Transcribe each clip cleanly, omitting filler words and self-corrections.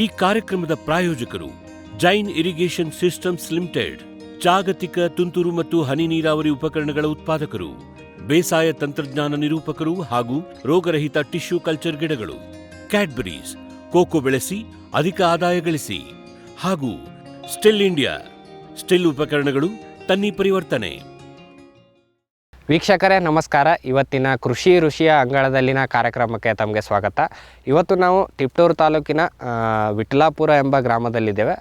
ಈ ಕಾರ್ಯಕ್ರಮದ ಪ್ರಾಯೋಜಕರು ಜೈನ್ ಇರಿಗೇಷನ್ ಸಿಸ್ಟಮ್ಸ್ ಲಿಮಿಟೆಡ್, ಜಾಗತಿಕ ತುಂತುರು ಮತ್ತು ಹನಿ ನೀರಾವರಿ ಉಪಕರಣಗಳ ಉತ್ಪಾದಕರು, ಬೇಸಾಯ ತಂತ್ರಜ್ಞಾನ ನಿರೂಪಕರು ಹಾಗೂ ರೋಗರಹಿತ ಟಿಶ್ಯೂ ಕಲ್ಚರ್ ಗಿಡಗಳು, ಕ್ಯಾಡ್ಬರೀಸ್, ಕೋಕೋ ಬೆಳೆಸಿ ಅಧಿಕ ಆದಾಯ ಗಳಿಸಿ, ಹಾಗೂ ಸ್ಟಿಲ್ ಇಂಡಿಯಾ, ಸ್ಟಿಲ್ ಉಪಕರಣಗಳು ತನ್ನಿ ಪರಿವರ್ತನೆ. ವೀಕ್ಷಕರೇ ನಮಸ್ಕಾರ. ಇವತ್ತಿನ ಕೃಷಿ ಋಷಿಯ ಅಂಗಳದಲ್ಲಿನ ಕಾರ್ಯಕ್ರಮಕ್ಕೆ ತಮಗೆ ಸ್ವಾಗತ. ಇವತ್ತು ನಾವು ತಿಪಟೂರು ತಾಲೂಕಿನ ವಿಠಲಾಪುರ ಎಂಬ ಗ್ರಾಮದಲ್ಲಿದ್ದೇವೆ.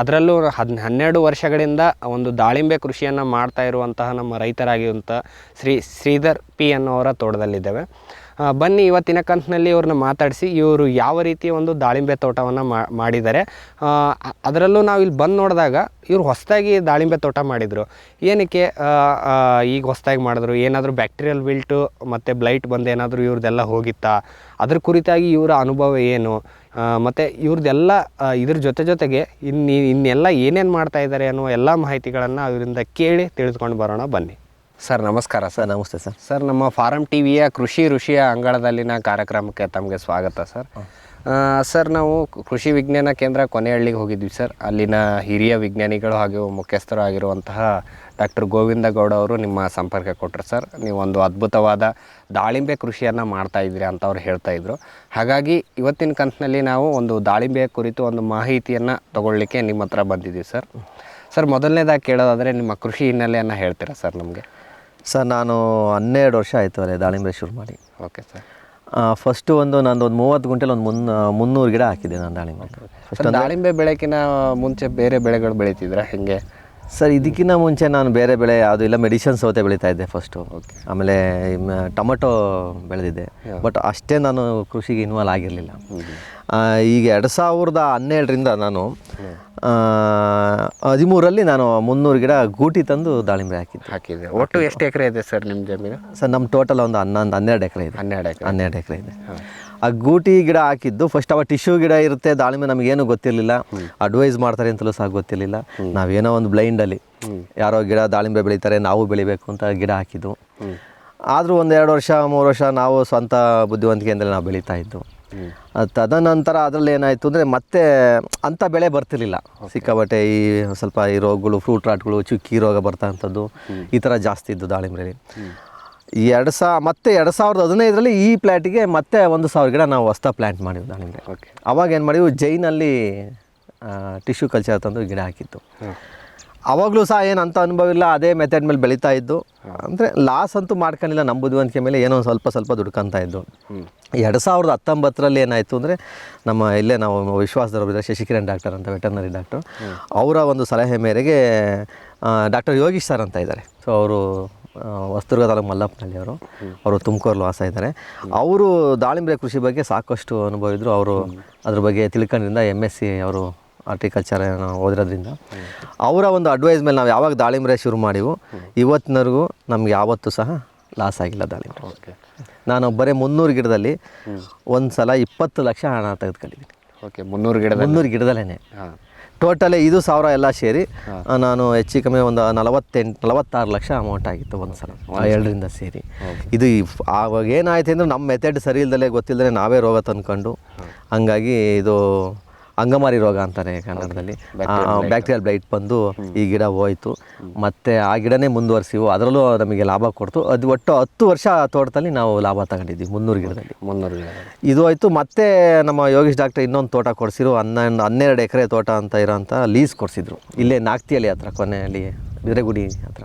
ಅದರಲ್ಲೂ 12 ವರ್ಷಗಳಿಂದ ಒಂದು ದಾಳಿಂಬೆ ಕೃಷಿಯನ್ನು ಮಾಡ್ತಾ ಇರುವಂತಹ ನಮ್ಮ ರೈತರಾಗಿರುವಂಥ ಶ್ರೀಧರ್ ಪಿ ಅನ್ನೋರ ತೋಟದಲ್ಲಿದ್ದೇವೆ. ಬನ್ನಿ ಇವತ್ತಿನ ಕಂತಿನಲ್ಲಿ ಇವ್ರನ್ನ ಮಾತಾಡಿಸಿ ಇವರು ಯಾವ ರೀತಿ ಒಂದು ದಾಳಿಂಬೆ ತೋಟವನ್ನು ಮಾಡಿದ್ದಾರೆ. ಅದರಲ್ಲೂ ನಾವು ಇಲ್ಲಿ ಬಂದು ನೋಡಿದಾಗ ಇವರು ಹೊಸದಾಗಿ ದಾಳಿಂಬೆ ತೋಟ ಮಾಡಿದರು. ಏನಕ್ಕೆ ಈಗ ಹೊಸದಾಗಿ ಮಾಡಿದ್ರು? ಏನಾದರೂ ಬ್ಯಾಕ್ಟೀರಿಯಲ್ ವಿಲ್ಟು ಮತ್ತು ಬ್ಲೈಟ್ ಬಂದು ಏನಾದರೂ ಇವ್ರದ್ದೆಲ್ಲ ಹೋಗಿತ್ತಾ? ಅದ್ರ ಕುರಿತಾಗಿ ಇವರ ಅನುಭವ ಏನು, ಮತ್ತು ಇವ್ರದ್ದೆಲ್ಲ ಇದ್ರ ಜೊತೆಗೆ ಇನ್ನೆಲ್ಲ ಏನೇನು ಮಾಡ್ತಾ ಇದ್ದಾರೆ ಅನ್ನೋ ಎಲ್ಲ ಮಾಹಿತಿಗಳನ್ನು ಅವರಿಂದ ಕೇಳಿ ತಿಳಿದುಕೊಂಡು ಬರೋಣ. ಬನ್ನಿ ಸರ್. ನಮಸ್ಕಾರ ಸರ್. ನಮಸ್ತೆ ಸರ್. ಸರ್, ನಮ್ಮ ಫಾರಂ ಟಿವಿಯ ಕೃಷಿ ಋಷಿಯ ಅಂಗಳದಲ್ಲಿನ ಕಾರ್ಯಕ್ರಮಕ್ಕೆ ತಮಗೆ ಸ್ವಾಗತ ಸರ್. ಸರ್, ನಾವು ಕೃಷಿ ವಿಜ್ಞಾನ ಕೇಂದ್ರ ಕೊನೆಹಳ್ಳಿಗೆ ಹೋಗಿದ್ವಿ ಸರ್. ಅಲ್ಲಿನ ಹಿರಿಯ ವಿಜ್ಞಾನಿಗಳು ಹಾಗೂ ಮುಖ್ಯಸ್ಥರು ಆಗಿರುವಂತಹ ಡಾಕ್ಟರ್ ಗೋವಿಂದ ಗೌಡ ಅವರು ನಿಮ್ಮ ಸಂಪರ್ಕ ಕೊಟ್ಟರು ಸರ್. ನೀವು ಒಂದು ಅದ್ಭುತವಾದ ದಾಳಿಂಬೆ ಕೃಷಿಯನ್ನು ಮಾಡ್ತಾಯಿದ್ದೀರಿ ಅಂತ ಅವ್ರು ಹೇಳ್ತಾಯಿದ್ರು. ಹಾಗಾಗಿ ಇವತ್ತಿನ ಕಂತಿನಲ್ಲಿ ನಾವು ಒಂದು ದಾಳಿಂಬೆ ಕುರಿತು ಒಂದು ಮಾಹಿತಿಯನ್ನು ತಗೊಳ್ಳಿಕ್ಕೆ ನಿಮ್ಮ ಹತ್ರ ಬಂದಿದ್ದೀವಿ ಸರ್. ಸರ್, ಮೊದಲನೇದಾಗಿ ಕೇಳೋದಾದರೆ ನಿಮ್ಮ ಕೃಷಿ ಹಿನ್ನೆಲೆಯನ್ನು ಹೇಳ್ತೀರಾ ಸರ್ ನಮಗೆ? ಸರ್, ನಾನು 12 ವರ್ಷ ಆಯಿತು ಅಲ್ಲೇ ದಾಳಿಂಬೆ ಶುರು ಮಾಡಿ. Okay sir. ಫಸ್ಟು ನಂದು 30 ಗುಂಟೆಲಿ 300 ಗಿಡ ಹಾಕಿದ್ದೆ ನಾನು ದಾಳಿಂಬೆ. ಫಸ್ಟ್ ದಾಳಿಂಬೆ ಬೆಳೆಕಿನ ಮುಂಚೆ ಬೇರೆ ಬೆಳೆಗಳು ಬೆಳೀತಿದ್ರ ಹೆಂಗೆ ಸರ್? ಇದಕ್ಕಿಂತ ಮುಂಚೆ ನಾನು ಬೇರೆ ಬೆಳೆ ಯಾವುದೂ ಇಲ್ಲ, ಮೆಡಿಷನ್ ಸೌತೆ ಬೆಳೀತಾ ಇದ್ದೆ ಫಸ್ಟು. ಆಮೇಲೆ ಟೊಮಟೊ ಬೆಳೆದಿದ್ದೆ. ಬಟ್ ಅಷ್ಟೇ ನಾನು ಕೃಷಿಗೆ ಇನ್ವಾಲ್ವ್ ಆಗಿರಲಿಲ್ಲ. ಈಗ 2017ರಿಂದ ನಾನು 13ರಲ್ಲಿ ನಾನು 300 ಗಿಡ ಗೂಟಿ ತಂದು ದಾಳಿಂಬೆ ಹಾಕಿದ್ದೆ. ಒಟ್ಟು ಎಷ್ಟು ಎಕರೆ ಇದೆ ಸರ್ ನಿಮ್ಮ ಜಮೀನು? ಸರ್, ನಮ್ಮ ಟೋಟಲ್ ಒಂದು 12 ಎಕರೆ ಇದೆ. 12 ಎಕರೆ ಇದೆ. ಆ ಗೂಟಿ ಗಿಡ ಹಾಕಿದ್ದು ಫಸ್ಟ್ ಅವ ಟಿಶ್ಯೂ ಗಿಡ ಇರುತ್ತೆ. ದಾಳಿಂಬೆ ನಮಗೇನು ಗೊತ್ತಿರಲಿಲ್ಲ, ಅಡ್ವೈಸ್ ಮಾಡ್ತಾರೆ ಅಂತಲೂ ಸಹ ಗೊತ್ತಿರಲಿಲ್ಲ. ನಾವೇನೋ ಒಂದು ಬ್ಲೈಂಡಲ್ಲಿ ಯಾರೋ ಗಿಡ ದಾಳಿಂಬೆ ಬೆಳೀತಾರೆ, ನಾವು ಬೆಳಿಬೇಕು ಅಂತ ಗಿಡ ಹಾಕಿದ್ದು. ಆದರೂ ಒಂದು 2 ವರ್ಷ 3 ವರ್ಷ ನಾವು ಸ್ವಂತ ಬುದ್ಧಿವಂತಿಕೆಯಿಂದಲೇ ನಾವು ಬೆಳೀತಾ ಇದ್ದು. ತದನಂತರ ಅದರಲ್ಲಿ ಏನಾಯಿತು ಅಂದರೆ ಮತ್ತೆ ಅಂಥ ಬೆಳೆ ಬರ್ತಿರ್ಲಿಲ್ಲ. ಸಿಕ್ಕಾಬಟ್ಟೆ ಸ್ವಲ್ಪ ಈ ರೋಗಗಳು, ಫ್ರೂಟ್ ರಾಟ್ಗಳು, ಚುಕ್ಕಿ ರೋಗ ಬರ್ತಂಥದ್ದು ಈ ಥರ ಜಾಸ್ತಿ ಇದ್ದು ದಾಳಿಂಬೆಲಿ. 2015ರಲ್ಲಿ ಈ ಪ್ಲ್ಯಾಂಟಿಗೆ ಮತ್ತೆ 1000 ಗಿಡ ನಾವು ಹೊಸ ಪ್ಲ್ಯಾಂಟ್ ಮಾಡಿದ್ವಿ ದಾಳಿಂಬೆ. ಅವಾಗ ಏನು ಮಾಡಿದ್ವಿ, ಜೈನಲ್ಲಿ ಟಿಶ್ಯೂ ಕಲ್ಚರ್ ತಂದು ಗಿಡ ಹಾಕಿತ್ತು. ಅವಾಗಲೂ ಸಹ ಏನು ಅಂಥ ಅನುಭವ ಇಲ್ಲ, ಅದೇ ಮೆಥಡ್ ಮೇಲೆ ಬೆಳೀತಾ ಇದ್ದು. ಅಂದರೆ ಲಾಸ್ ಅಂತೂ ಮಾಡ್ಕೊಂಡಿಲ್ಲ, ನಮ್ಮ ಬುದ್ಧಿವಂತಿಕೆ ಮೇಲೆ ಏನೋ ಸ್ವಲ್ಪ ದುಡ್ಕೊತಾ ಇದ್ದು. 2019ರಲ್ಲಿ ಏನಾಯಿತು ಅಂದರೆ ಇಲ್ಲೇ ನಾವು ವಿಶ್ವಾಸದವರಿದ್ದಾರೆ, ಶಶಿಕಿರಣ್ ಡಾಕ್ಟರ್ ಅಂತ, ವೆಟರ್ನರಿ ಡಾಕ್ಟರ್. ಅವರ ಒಂದು ಸಲಹೆ ಮೇರೆಗೆ ಡಾಕ್ಟರ್ ಯೋಗೀಶ್ ಸರ್ ಅಂತ ಇದ್ದಾರೆ. ಸೊ ಅವರು ಹೊಸದುರ್ಗ ತಾಲೂಕು ಮಲ್ಲಪ್ಪನಹಳ್ಳಿ ಅವರು ತುಮಕೂರಲ್ಲಿ ವಾಸ ಇದ್ದಾರೆ. ಅವರು ದಾಳಿಂಬೆ ಕೃಷಿ ಬಗ್ಗೆ ಸಾಕಷ್ಟು ಅನುಭವ ಇದ್ದರು. ಅವರು ಅದ್ರ ಬಗ್ಗೆ ತಿಳ್ಕೊಂಡಿದ್ದರಿಂದ MSc ಅವರು ಆರ್ಟಿಕಲ್ಚರ್ ಓದಿರೋದ್ರಿಂದ ಅವರ ಒಂದು ಅಡ್ವೈಸ್ ಮೇಲೆ ನಾವು ಯಾವಾಗ ದಾಳಿಂಬೆ ಶುರು ಮಾಡಿವು ಇವತ್ತಿನವರೆಗೂ ನಮ್ಗೆ ಯಾವತ್ತೂ ಸಹ ಲಾಸ್ ಆಗಿಲ್ಲ ದಾಳಿಂಬೆ. ನಾನು ಬರೀ 300 ಗಿಡದಲ್ಲಿ ಒಂದು ಸಲ 20 ಲಕ್ಷ ಹಣ ತೆಗೆದುಕೊಂಡಿದ್ದೀನಿ. ಓಕೆ, 300 ಗಿಡದಲ್ಲೇ ಟೋಟಲಿ 1000 ಎಲ್ಲ ಸೇರಿ ನಾನು ಹೆಚ್ಚು ಕಮ್ಮಿ ಒಂದು 46 ಲಕ್ಷ ಅಮೌಂಟ್ ಆಗಿತ್ತು ಒಂದು ಸಲ, 2ರಿಂದ ಸೇರಿ. ಇದು ಆವಾಗ ಏನಾಯ್ತು ಅಂದರೆ ನಮ್ಮ ಮೆಥಡ್ ಸರಿ ಇಲ್ದಲೇ ಗೊತ್ತಿಲ್ಲದೆ ನಾವೇ ರೋಗ ತಂದ್ಕೊಂಡು, ಹಂಗಾಗಿ ಇದು ಅಂಗಮಾರಿ ರೋಗ ಅಂತಾರೆ ಕನ್ನಡದಲ್ಲಿ, ಬ್ಯಾಕ್ಟೀರಿಯಲ್ ಬ್ಲೈಟ್ ಬಂದು ಈ ಗಿಡ ಹೋಯಿತು. ಮತ್ತು ಆ ಗಿಡನೇ ಮುಂದುವರಿಸಿವು, ಅದರಲ್ಲೂ ನಮಗೆ ಲಾಭ ಕೊಡ್ತು. ಅದು ಒಟ್ಟು 10 ವರ್ಷ ತೋಟದಲ್ಲಿ ನಾವು ಲಾಭ ತಗೊಂಡಿದ್ವಿ 300 ಗಿಡದಲ್ಲಿ. ಇದು ಆಯಿತು. ಮತ್ತು ನಮ್ಮ ಯೋಗೀಶ್ ಡಾಕ್ಟರ್ ಇನ್ನೊಂದು ತೋಟ ಕೊಡಿಸಿರು, 12 ಎಕರೆ ತೋಟ ಅಂತ ಇರೋಂಥ ಲೀಸ್ ಕೊಡಿಸಿದ್ರು, ಇಲ್ಲೇ ನಾಗ್ತಿಯಲ್ಲಿ ಹತ್ರ, ಕೊನೆಯಲ್ಲಿ ಬಿದ್ರೆಗುಡಿ ಹತ್ರ.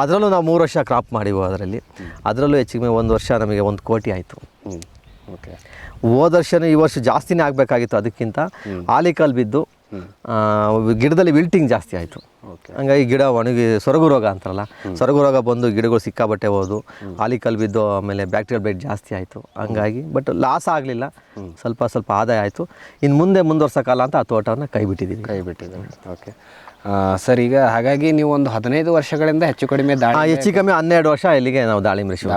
ಅದರಲ್ಲೂ ನಾವು 3 ವರ್ಷ ಕ್ರಾಪ್ ಮಾಡಿವು. ಅದರಲ್ಲೂ ಹೆಚ್ಚಿಗೆ 1 ವರ್ಷ ನಮಗೆ 1 ಕೋಟಿ ಆಯಿತು. ಓಕೆ, ಹೋದ ವರ್ಷನೂ ಈ ವರ್ಷ ಜಾಸ್ತಿನೇ ಆಗಬೇಕಾಗಿತ್ತು. ಅದಕ್ಕಿಂತ ಆಲಿಕಲ್ ಬಿದ್ದು ಗಿಡದಲ್ಲಿ ವಿಲ್ಟಿಂಗ್ ಜಾಸ್ತಿ ಆಯಿತು. ಹಂಗಾಗಿ ಗಿಡ ಒಣಗಿ ಸೊರಗು ರೋಗ ಅಂತಾರಲ್ಲ, ಸೊರಗು ರೋಗ ಬಂದು ಗಿಡಗಳು ಸಿಕ್ಕಾಬಟ್ಟೆ ಹೋದು, ಆಲಿಕಲ್ ಬಿದ್ದು, ಆಮೇಲೆ ಬ್ಯಾಕ್ಟೀರಿಯಲ್ ಬ್ಲೈಟ್ ಜಾಸ್ತಿ ಆಯಿತು. ಹಂಗಾಗಿ ಬಟ್ ಲಾಸ್ ಆಗಲಿಲ್ಲ, ಸ್ವಲ್ಪ ಆದಾಯ ಆಯಿತು. ಇನ್ನು ಮುಂದೆ ಮುಂದುವರ್ಸೋಕ್ಕಲ್ಲ ಅಂತ ಆ ತೋಟವನ್ನು ಕೈ ಬಿಟ್ಟಿದ್ದೀವಿ. ಓಕೆ ಸರ್, ಈಗ ಹಾಗಾಗಿ ನೀವು ಒಂದು 15 ವರ್ಷಗಳಿಂದ ಹೆಚ್ಚು ಕಡಿಮೆ ಹೆಚ್ಚು ಕಮ್ಮಿ 12 ವರ್ಷ ಇಲ್ಲಿಗೆ ನಾವು ದಾಳಿಂಬೆ ಶುರು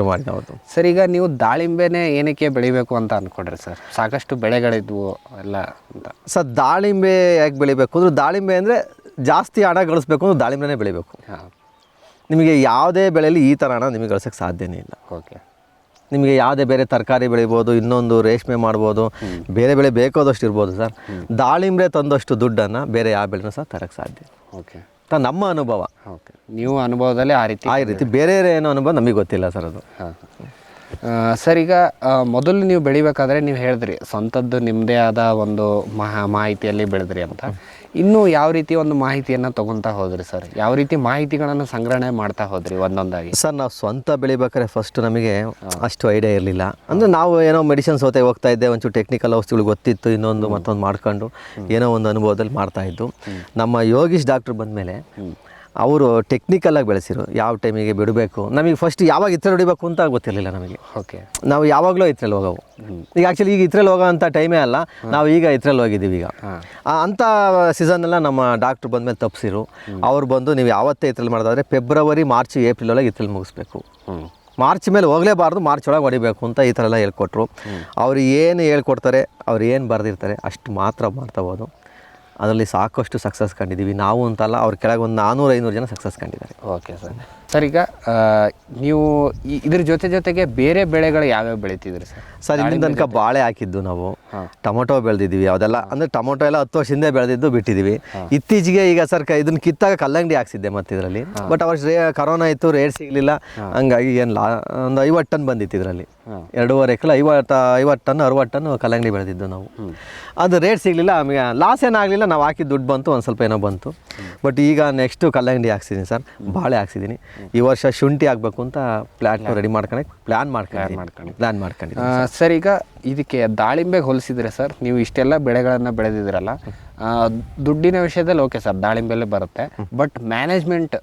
ಮಾಡಿದ್ವಿ. ಹೌದು ಸರ್. ಈಗ ನೀವು ದಾಳಿಂಬೆನೇ ಏನಕ್ಕೆ ಬೆಳಿಬೇಕು ಅಂತ ಅಂದ್ಕೊಂಡ್ರಿ ಸರ್? ಸಾಕಷ್ಟು ಬೆಳೆಗಳಿದ್ವು ಎಲ್ಲ ಅಂತ. ಸರ್, ದಾಳಿಂಬೆ ಯಾಕೆ ಬೆಳಿಬೇಕು ಅಂದ್ರೆ, ದಾಳಿಂಬೆ ಅಂದರೆ ಜಾಸ್ತಿ ಹಣ ಗಳಿಸ್ಬೇಕು ಅಂದ್ರೆ ದಾಳಿಂಬೆನೇ ಬೆಳಿಬೇಕು. ನಿಮಗೆ ಯಾವುದೇ ಬೆಳೆಯಲ್ಲಿ ಈ ಥರ ಹಣ ನಿಮಗೆ ಗಳಿಸೋಕ್ಕೆ ಸಾಧ್ಯನೇ ಇಲ್ಲ. ಓಕೆ, ನಿಮಗೆ ಯಾವುದೇ ಬೇರೆ ತರಕಾರಿ ಬೆಳಿಬೋದು, ಇನ್ನೊಂದು ರೇಷ್ಮೆ ಮಾಡ್ಬೋದು, ಬೇರೆ ಬೆಳೆ ಬೇಕಾದಷ್ಟು ಇರ್ಬೋದು ಸರ್. ದಾಳಿಂಬೆ ತಂದಷ್ಟು ದುಡ್ಡನ್ನು ಬೇರೆ ಯಾವ ಬೆಳೆನೂ ಸಹ ತರಕ್ಕೆ ಸಾಧ್ಯ. ಓಕೆ, ನಮ್ಮ ಅನುಭವ. ಓಕೆ, ನೀವು ಅನುಭವದಲ್ಲಿ ಆ ರೀತಿ ಬೇರೆ ಏನೋ ಅನುಭವ ನಮಗೆ ಗೊತ್ತಿಲ್ಲ ಸರ್ ಅದು. ಹಾಂ ಸರ್, ಈಗ ಮೊದಲು ನೀವು ಬೆಳಿಬೇಕಾದ್ರೆ ನೀವು ಹೇಳಿದ್ರಿ ಸ್ವಂತದ್ದು ನಿಮ್ಮದೇ ಆದ ಒಂದು ಮಾಹಿತಿಯಲ್ಲಿ ಬೆಳೆದ್ರಿ ಅಂತ. ಇನ್ನೂ ಯಾವ ರೀತಿ ಒಂದು ಮಾಹಿತಿಯನ್ನು ತೊಗೊತಾ ಹೋದ್ರಿ ಸರ್? ಯಾವ ರೀತಿ ಮಾಹಿತಿಗಳನ್ನು ಸಂಗ್ರಹಣೆ ಮಾಡ್ತಾ ಹೋದ್ರಿ ಒಂದೊಂದಾಗಿ? ಸರ್, ನಾವು ಸ್ವಂತ ಬೆಳಿಬೇಕಾದ್ರೆ ಫಸ್ಟ್ ನಮಗೆ ಅಷ್ಟು ಐಡಿಯಾ ಇರಲಿಲ್ಲ. ಅಂದರೆ ನಾವು ಏನೋ ಮೆಡಿಸಿನ್ಸ್ ಹೋಗ್ತಾ ಇದ್ದೆ, ಒಂಚೂರು ಟೆಕ್ನಿಕಲ್ ಔಷಧಿಗಳು ಗೊತ್ತಿತ್ತು, ಇನ್ನೊಂದು ಮತ್ತೊಂದು ಮಾಡ್ಕೊಂಡು ಏನೋ ಒಂದು ಅನುಭವದಲ್ಲಿ ಮಾಡ್ತಾಯಿದ್ದು. ನಮ್ಮ ಯೋಗೀಶ್ ಡಾಕ್ಟ್ರು ಬಂದಮೇಲೆ ಅವರು ಟೆಕ್ನಿಕಲಾಗಿ ಬೆಳೆಸಿರು. ಯಾವ ಟೈಮಿಗೆ ಬಿಡಬೇಕು, ನಮಗೆ ಫಸ್ಟ್ ಯಾವಾಗ ಇತ್ರಲ್ಲಿ ಹೊಡಿಬೇಕು ಅಂತ ಗೊತ್ತಿರಲಿಲ್ಲ ನಮಗೆ. ಓಕೆ, ನಾವು ಯಾವಾಗಲೂ ಇತ್ರಲ್ಲಿ ಹೋಗೋವು. ಈಗ ಆ್ಯಕ್ಚುಲಿ ಈಗ ಇತ್ರಲ್ಲಿ ಹೋಗೋ ಅಂಥ ಟೈಮೇ ಅಲ್ಲ, ನಾವು ಈಗ ಇತ್ರಲ್ಲಿ ಹೋಗಿದ್ದೀವಿ. ಈಗ ಅಂಥ ಸೀಸನ್ನೆಲ್ಲ ನಮ್ಮ ಡಾಕ್ಟ್ರು ಬಂದಮೇಲೆ ತಪ್ಪಿಸಿರು. ಅವ್ರು ಬಂದು ನೀವು ಯಾವತ್ತೇ ಇತ್ರಲ್ಲಿ ಮಾಡೋದಾದರೆ ಫೆಬ್ರವರಿ, ಮಾರ್ಚ್, ಏಪ್ರಿಲ್ ಒಳಗೆ ಇತ್ರಲ್ಲಿ ಮುಗಿಸ್ಬೇಕು, ಮಾರ್ಚ್ ಮೇಲೆ ಹೋಗಲೇಬಾರ್ದು, ಮಾರ್ಚ್ ಒಳಗೆ ಹೊಡಿಬೇಕು ಅಂತ ಈ ಥರ ಎಲ್ಲ ಹೇಳ್ಕೊಟ್ರು. ಅವ್ರು ಏನು ಹೇಳ್ಕೊಡ್ತಾರೆ, ಅವ್ರು ಏನು ಬರೆದಿರ್ತಾರೆ ಅಷ್ಟು ಮಾತ್ರ ಮಾಡ್ತಾಬೋದು. ಅದರಲ್ಲಿ ಸಾಕಷ್ಟು ಸಕ್ಸಸ್ ಕಂಡಿದ್ದೀವಿ ನಾವು ಅಂತಲ್ಲ, ಅವ್ರ ಕೆಳಗೆ ಒಂದು 400-500 ಜನ ಸಕ್ಸಸ್ ಕಂಡಿದ್ದಾರೆ. ಓಕೆ ಸರ್, ಈಗ ನೀವು ಇದ್ರ ಜೊತೆಗೆ ಬೇರೆ ಬೆಳೆಗಳು ಯಾವ್ಯಾವ ಬೆಳಿತಿದ್ರಿ ಸರ್? ಸರ್, ಇಲ್ಲಿ ತನಕ ಬಾಳೆ ಹಾಕಿದ್ದು ನಾವು, ಟೊಮೊಟೊ ಬೆಳೆದಿದ್ದೀವಿ. ಅದೆಲ್ಲ ಅಂದರೆ ಟೊಮೊಟೊ ಎಲ್ಲ 10 ವರ್ಷ ಹಿಂದೆ ಬೆಳೆದಿದ್ದು ಬಿಟ್ಟಿದ್ದೀವಿ. ಇತ್ತೀಚೆಗೆ ಈಗ ಸರ್ ಇದನ್ನು ಕಿತ್ತಾಗ ಕಲ್ಲಂಗಡಿ ಹಾಕ್ಸಿದ್ದೆ ಮತ್ತೆ ಇದರಲ್ಲಿ. ಬಟ್ ಅವಾಗ ಕರೋನಾ ಇತ್ತು, ರೇಟ್ ಸಿಗಲಿಲ್ಲ. ಹಂಗಾಗಿ ಏನು ಒಂದು 50 ಟನ್ ಬಂದಿತ್ತು ಇದರಲ್ಲಿ. 2.5 ಎಕರೆ 50 ಟನ್ 60 ಟನ್ ಕಲ್ಲಂಗಡಿ ಬೆಳೆದಿದ್ದು ನಾವು. ಅದು ರೇಟ್ ಸಿಗಲಿಲ್ಲ, ಆಮೇಲೆ ಲಾಸ್ ಏನಾಗಲಿಲ್ಲ, ನಾವು ಹಾಕಿದ ದುಡ್ಡು ಬಂತು, ಒಂದು ಸ್ವಲ್ಪ ಏನೋ ಬಂತು. ಬಟ್ ಈಗ ನೆಕ್ಸ್ಟು ಕಲ್ಲಂಗಡಿ ಹಾಕ್ಸಿದ್ದೀನಿ ಸರ್, ಬಾಳೆ ಹಾಕ್ಸಿದ್ದೀನಿ. ಈ ವರ್ಷ ಶುಂಠಿ ಆಗಬೇಕು ಅಂತ ರೆಡಿ ಪ್ಲ್ಯಾನ್ ಮಾಡ್ಕೊಂಡಿದ್ದೀನಿ ಸರ್. ಈಗ ಇದಕ್ಕೆ ದಾಳಿಂಬೆಗೆ ಹೋಲಿಸಿದ್ರೆ ಸರ್, ನೀವು ಇಷ್ಟೆಲ್ಲ ಬೆಳೆಗಳನ್ನು ಬೆಳೆದಿದ್ದೀರಲ್ಲ, ದುಡ್ಡಿನ ವಿಷಯದಲ್ಲಿ ಓಕೆ ಸರ್, ದಾಳಿಂಬೆಲ್ಲೇ ಬರುತ್ತೆ. ಬಟ್ ಮ್ಯಾನೇಜ್ಮೆಂಟ್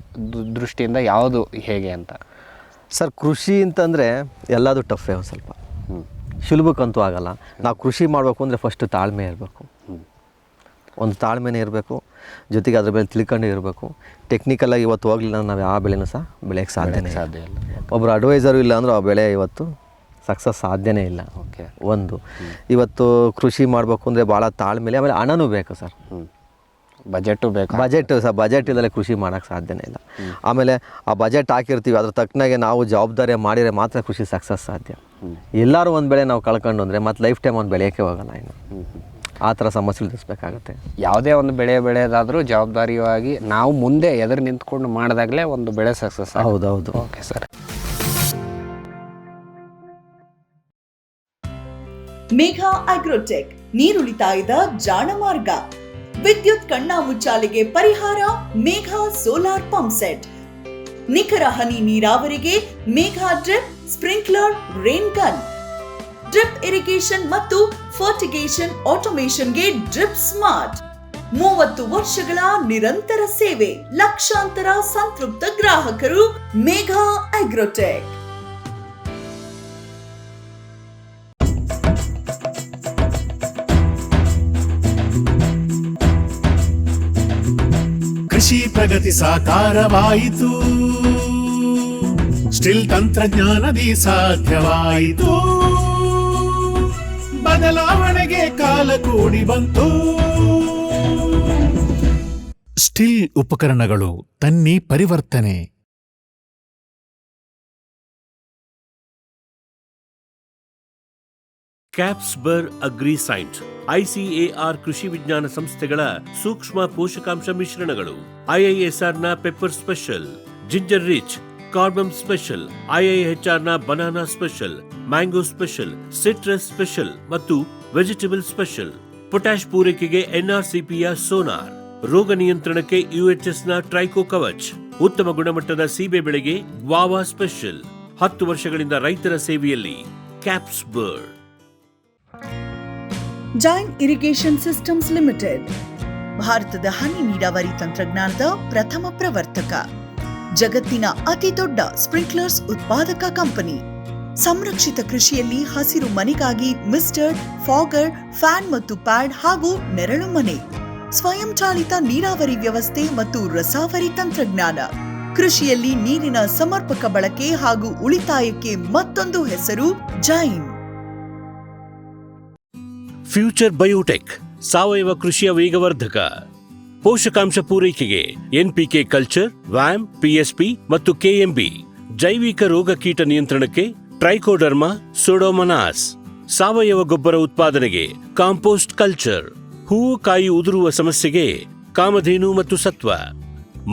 ದೃಷ್ಟಿಯಿಂದ ಯಾವುದು ಹೇಗೆ ಅಂತ? ಸರ್, ಕೃಷಿ ಅಂತಂದರೆ ಎಲ್ಲದೂ ಟಫೇ, ಒಂದು ಸ್ವಲ್ಪ ಸುಲಭಕ್ಕಂತೂ ಆಗಲ್ಲ. ನಾವು ಕೃಷಿ ಮಾಡಬೇಕು ಅಂದರೆ ಫಸ್ಟು ತಾಳ್ಮೆ ಇರಬೇಕು, ಒಂದು ತಾಳ್ಮೆನೇ ಇರಬೇಕು, ಜೊತೆಗೆ ಅದ್ರ ಮೇಲೆ ತಿಳ್ಕೊಂಡು ಇರಬೇಕು. ಟೆಕ್ನಿಕಲಾಗಿ ಇವತ್ತು ಹೋಗಲಿಲ್ಲ ನಾವು ಯಾವ ಬೆಳೆನೂ ಸಹ ಬೆಳೆಯೋಕ್ಕೆ ಸಾಧ್ಯ ಇಲ್ಲ. ಒಬ್ಬರು ಅಡ್ವೈಸರು ಇಲ್ಲ ಅಂದರೆ ಆ ಬೆಳೆ ಇವತ್ತು ಸಕ್ಸಸ್ ಸಾಧ್ಯನೇ ಇಲ್ಲ. ಓಕೆ, ಒಂದು ಇವತ್ತು ಕೃಷಿ ಮಾಡಬೇಕು ಅಂದರೆ ಭಾಳ ತಾಳ್ಮೆಲೆ, ಆಮೇಲೆ ಹಣನೂ ಬೇಕು ಸರ್, ಬಜೆಟು ಬೇಕು. ಬಜೆಟ್ ಇಲ್ಲದೆ ಕೃಷಿ ಮಾಡೋಕ್ಕೆ ಸಾಧ್ಯನೇ ಇಲ್ಲ. ಆಮೇಲೆ ಆ ಬಜೆಟ್ ಹಾಕಿರ್ತೀವಿ, ಅದ್ರ ತಕ್ಕನಾಗೆ ನಾವು ಜವಾಬ್ದಾರಿ ಮಾಡಿದರೆ ಮಾತ್ರ ಕೃಷಿ ಸಕ್ಸಸ್ ಸಾಧ್ಯ. ಎಲ್ಲರೂ ಒಂದು ಬೆಳೆ ನಾವು ಕಳ್ಕೊಂಡು ಅಂದರೆ ಮತ್ತೆ ಲೈಫ್ ಟೈಮ್ ಒಂದು ಬೆಳೆಯೋಕ್ಕೆ ಹೋಗಲ್ಲ. ಇನ್ನು ಆ ಥರ ಸಮಸ್ಯೆ ಎದುರಿಸಬೇಕಾಗತ್ತೆ. ಯಾವುದೇ ಒಂದು ಬೆಳೆಯೋದಾದರೂ ಜವಾಬ್ದಾರಿಯಾಗಿ ನಾವು ಮುಂದೆ ಎದುರು ನಿಂತ್ಕೊಂಡು ಮಾಡಿದಾಗಲೇ ಒಂದು ಬೆಳೆ ಸಕ್ಸಸ್. ಹೌದೌದು. Okay sir. ಮೇಘಾ ಅಗ್ರೋಟೆಕ್, ನೀರುಳಿತಾಯದ ಜಾಣ ಮಾರ್ಗ. ವಿದ್ಯುತ್ ಕಣ್ಣಾಮುಚ್ಚಾಲೆಗೆ ಪರಿಹಾರ ಮೇಘಾ ಸೋಲಾರ್ ಪಂಪ್ ಸೆಟ್. ನಿಖರ ಹನಿ ನೀರಾವರಿಗೆ Megha drip, sprinkler, rain gun. Drip irrigation ಮತ್ತು ಫರ್ಟಿಗೇಷನ್ ಆಟೋಮೇಷನ್ಗೆ ಡ್ರಿಪ್ ಸ್ಮಾರ್ಟ್. 30 ವರ್ಷಗಳ ನಿರಂತರ ಸೇವೆ, ಲಕ್ಷಾಂತರ ಸಂತೃಪ್ತ ಗ್ರಾಹಕರು. ಮೇಘಾ ಅಗ್ರೋಟೆಕ್. ಕೃಷಿ ಪ್ರಗತಿ ಸಾಕಾರವಾಯಿತು, ಸ್ಟಿಲ್ ತಂತ್ರಜ್ಞಾನದಿ ಸಾಧ್ಯವಾಯಿತು, ಬದಲಾವಣೆಗೆ ಕಾಲ ಕೂಡಿ ಬಂತು. ಸ್ಟಿಲ್ ಉಪಕರಣಗಳು ತನ್ನಿ ಪರಿವರ್ತನೆ. ಕ್ಯಾಪ್ಸ್ಬರ್ ಅಗ್ರಿ ಸೈನ್ಸ್, ICAR ಕೃಷಿ ವಿಜ್ಞಾನ ಸಂಸ್ಥೆಗಳ ಸೂಕ್ಷ್ಮ ಪೋಷಕಾಂಶ ಮಿಶ್ರಣಗಳು. IISR pepper special, ginger rich, ಕಾರ್ಬಮ್ special, IIHR banana special, mango special, citrus special ಮತ್ತು ವೆಜಿಟೇಬಲ್ ಸ್ಪೆಷಲ್. ಪೊಟ್ಯಾಶ್ ಪೂರೈಕೆಗೆ NRCPಯ ಸೋನಾರ್, ರೋಗ ನಿಯಂತ್ರಣಕ್ಕೆ UHS ಟ್ರೈಕೋ ಕವಚ್, ಉತ್ತಮ ಗುಣಮಟ್ಟದ ಸೀಬೆ ಬೆಳೆಗೆ ಗ್ವಾವಾ ಸ್ಪೆಷಲ್. 10 ವರ್ಷಗಳಿಂದ ರೈತರ ಸೇವೆಯಲ್ಲಿ ಕ್ಯಾಪ್ಸ್ಬರ್ಡ್. ಜೈನ್ ಇರಿಗೇಷನ್ ಸಿಸ್ಟಮ್ಸ್ ಲಿಮಿಟೆಡ್, ಭಾರತದ ಹನಿ ನೀರಾವರಿ ತಂತ್ರಜ್ಞಾನದ ಪ್ರಥಮ ಪ್ರವರ್ತಕ, ಜಗತ್ತಿನ ಅತಿ ದೊಡ್ಡ ಸ್ಪ್ರಿಂಕ್ಲರ್ಸ್ ಉತ್ಪಾದಕ ಕಂಪನಿ. ಸಂರಕ್ಷಿತ ಕೃಷಿಯಲ್ಲಿ ಹಸಿರು ಮನೆಗಾಗಿ ಮಿಸ್ಟರ್, ಫಾಗರ್, ಫ್ಯಾನ್ ಮತ್ತು ಪ್ಯಾಡ್ ಹಾಗೂ ನೆರಳು ಮನೆ, ಸ್ವಯಂ ಚಾಲಿತ ನೀರಾವರಿ ವ್ಯವಸ್ಥೆ ಮತ್ತು ರಸಾವರಿ ತಂತ್ರಜ್ಞಾನ. ಕೃಷಿಯಲ್ಲಿ ನೀರಿನ ಸಮರ್ಪಕ ಬಳಕೆ ಹಾಗೂ ಉಳಿತಾಯಕ್ಕೆ ಮತ್ತೊಂದು ಹೆಸರು ಜೈನ್. ಫ್ಯೂಚರ್ ಬಯೋಟೆಕ್, ಸಾವಯವ ಕೃಷಿಯ ವೇಗವರ್ಧಕ. ಪೋಷಕಾಂಶ ಪೂರೈಕೆಗೆ NPK ಕಲ್ಚರ್, ವ್ಯಾಮ್, PSP ಮತ್ತು KMB. ಜೈವಿಕ ರೋಗ ಕೀಟ ನಿಯಂತ್ರಣಕ್ಕೆ ಟ್ರೈಕೋಡರ್ಮಾ, ಸೂಡೋಮೊನಾಸ್. ಸಾವಯವ ಗೊಬ್ಬರ ಉತ್ಪಾದನೆಗೆ ಕಾಂಪೋಸ್ಟ್ ಕಲ್ಚರ್. ಹೂವು ಕಾಯಿ ಉದುರುವ ಸಮಸ್ಯೆಗೆ ಕಾಮಧೇನು ಮತ್ತು ಸತ್ವ.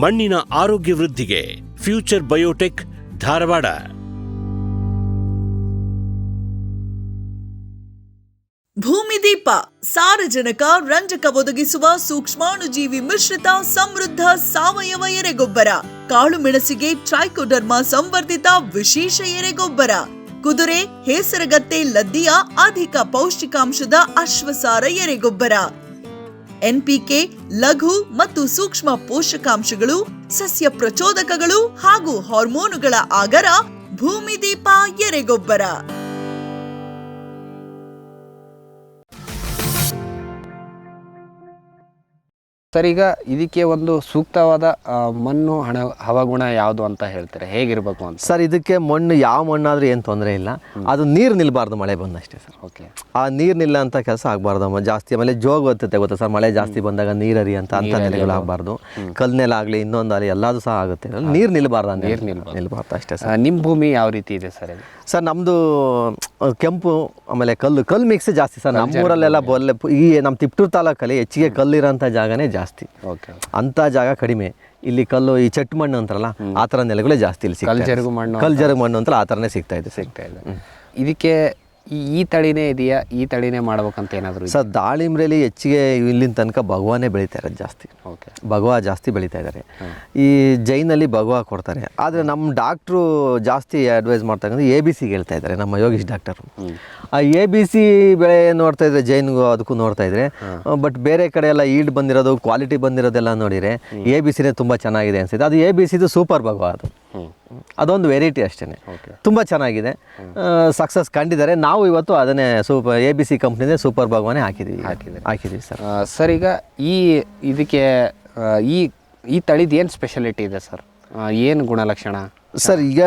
ಮಣ್ಣಿನ ಆರೋಗ್ಯ ವೃದ್ಧಿಗೆ ಫ್ಯೂಚರ್ ಬಯೋಟೆಕ್, ಧಾರವಾಡ. ಭೂಮಿದೀಪ ಸಾರಜನಕ, ರಂಜಕ ಒದಗಿಸುವ ಸೂಕ್ಷ್ಮಾಣುಜೀವಿ ಮಿಶ್ರಿತ ಸಮೃದ್ಧ ಸಾವಯವ ಎರೆಗೊಬ್ಬರ. ಕಾಳು ಮೆಣಸಿಗೆ ಟ್ರೈಕೋಡರ್ಮಾ ಸಂವರ್ಧಿತ ವಿಶೇಷ ಎರೆಗೊಬ್ಬರ. ಕುದುರೆ, ಹೇಸರಗತ್ತೆ, ಲದ್ದಿಯ ಅಧಿಕ ಪೌಷ್ಟಿಕಾಂಶದ ಅಶ್ವಸಾರ ಎರೆಗೊಬ್ಬರ. ಎನ್ಪಿಕೆ, ಲಘು ಮತ್ತು ಸೂಕ್ಷ್ಮ ಪೋಷಕಾಂಶಗಳು, ಸಸ್ಯ ಪ್ರಚೋದಕಗಳು ಹಾಗೂ ಹಾರ್ಮೋನುಗಳ ಆಗರ ಭೂಮಿದೀಪ ಎರೆಗೊಬ್ಬರ. ಸರ್, ಈಗ ಇದಕ್ಕೆ ಒಂದು ಸೂಕ್ತವಾದ ಮಣ್ಣು ಹವಾಗುಣ ಯಾವುದು ಅಂತ ಹೇಳ್ತಾರೆ, ಹೇಗಿರ್ಬೇಕು ಅಂತ? ಸರ್, ಇದಕ್ಕೆ ಮಣ್ಣು ಯಾವ ಮಣ್ಣಾದರೂ ಏನು ತೊಂದರೆ ಇಲ್ಲ. ಅದು ನೀರು ನಿಲ್ಬಾರ್ದು, ಮಳೆ ಬಂದಷ್ಟೇ ಸರ್. ಓಕೆ. ಆ ನೀರು ನಿಲ್ಲ ಅಂತ ಕೆಲಸ ಆಗಬಾರ್ದು ಜಾಸ್ತಿ. ಆಮೇಲೆ ಜೋಗ ಗೊತ್ತೈತೆ ಗೊತ್ತಾ ಸರ್, ಮಳೆ ಜಾಸ್ತಿ ಬಂದಾಗ ನೀರರಿ ಅಂತ ನೆಲೆಗಳು ಆಗಬಾರ್ದು. ಕಲ್ನೆಲ್ಲ ಆಗಲಿ ಇನ್ನೊಂದಾಗಲಿ ಎಲ್ಲದೂ ಸಹ ಆಗುತ್ತೆ. ನೀರು ನಿಲ್ಬಾರ್ದು, ನೀರು ನಿಲ್ಬಾರ್ದು ಅಷ್ಟೇ ಸರ್. ನಿಮ್ಮ ಭೂಮಿ ಯಾವ ರೀತಿ ಇದೆ ಸರ್? ಸರ್, ನಮ್ಮದು ಕೆಂಪು ಆಮೇಲೆ ಕಲ್ಲು ಮಿಕ್ಸ್ ಜಾಸ್ತಿ ಸರ್. ನಮ್ಮೂರಲ್ಲೆಲ್ಲ ಈ ನಮ್ಮ ತಿಪ್ಟೂರು ತಾಲೂಕಲ್ಲಿ ಹೆಚ್ಚಿಗೆ ಕಲ್ಲಿರೋಂಥ ಜಾಗನೇ ಜಾಸ್ತಿ. ಓಕೆ. ಅಂಥ ಜಾಗ ಕಡಿಮೆ. ಇಲ್ಲಿ ಕಲ್ಲು, ಈ ಚಟ್ಟು ಮಣ್ಣು ಅಂತಾರಲ್ಲ ಆ ಥರ ನೆಲೆಗಳೇ ಜಾಸ್ತಿ ಇಲ್ಲಿ ಸಿಗ್ತದೆ. ಕಲ್ಜರುಗು ಮಣ್ಣು ಅಂತ ಆ ಥರನೇ ಸಿಗ್ತಾ ಇದೆ. ಇದಕ್ಕೆ ಈ ತಳಿನೇ ಇದೆಯಾ, ಈ ತಳಿನೇ ಮಾಡ್ಬೇಕಂತ ಏನಾದರೂ? ಸರ್, ದಾಳಿಂಬ್ರೆಲಿ ಹೆಚ್ಚಿಗೆ ಇಲ್ಲಿನ ತನಕ ಭಗವಾನೇ ಬೆಳೀತಾ ಇರೋದು ಜಾಸ್ತಿ. ಓಕೆ. ಭಗವಾ ಜಾಸ್ತಿ ಬೆಳೀತಾ ಇದ್ದಾರೆ. ಈ ಜೈನಲ್ಲಿ ಭಗವಾ ಕೊಡ್ತಾರೆ. ಆದರೆ ನಮ್ಮ ಡಾಕ್ಟ್ರು ಜಾಸ್ತಿ ಅಡ್ವೈಸ್ ಮಾಡ್ತಕ್ಕಂಥ ABC ಹೇಳ್ತಾ ಇದ್ದಾರೆ, ನಮ್ಮ ಯೋಗೀಶ್ ಡಾಕ್ಟರು. ಆ ABC ಬೆಳೆ ನೋಡ್ತಾ ಇದ್ರೆ ಜೈನ್ಗೂ ಅದಕ್ಕೂ ನೋಡ್ತಾ ಇದ್ರೆ, ಬಟ್ ಬೇರೆ ಕಡೆ ಎಲ್ಲ ಈಲ್ಡ್ ಬಂದಿರೋದು, ಕ್ವಾಲಿಟಿ ಬಂದಿರೋದೆಲ್ಲ ನೋಡಿದರೆ ABCನೇ ತುಂಬ ಚೆನ್ನಾಗಿದೆ ಅನಿಸುತ್ತೆ. ಅದು ABCದು ಸೂಪರ್ ಭಗವಾ. ಅದೊಂದು ವೆರೈಟಿ ಅಷ್ಟೇ, ತುಂಬ ಚೆನ್ನಾಗಿದೆ. ಸಕ್ಸಸ್ ಕಂಡಿದ್ದಾರೆ. ನಾವು ಇವತ್ತು ಅದನ್ನೇ ABC ಕಂಪ್ನಿದೇ ಸೂಪರ್ ಭಗವಾನೇ ಹಾಕಿದ್ದೀವಿ ಸರ್. ಸರ್, ಈಗ ಇದಕ್ಕೆ ಈ ತಳಿದು ಏನು ಸ್ಪೆಷಾಲಿಟಿ ಇದೆ ಸರ್? ಏನು ಗುಣಲಕ್ಷಣ ಸರ್? ಈಗ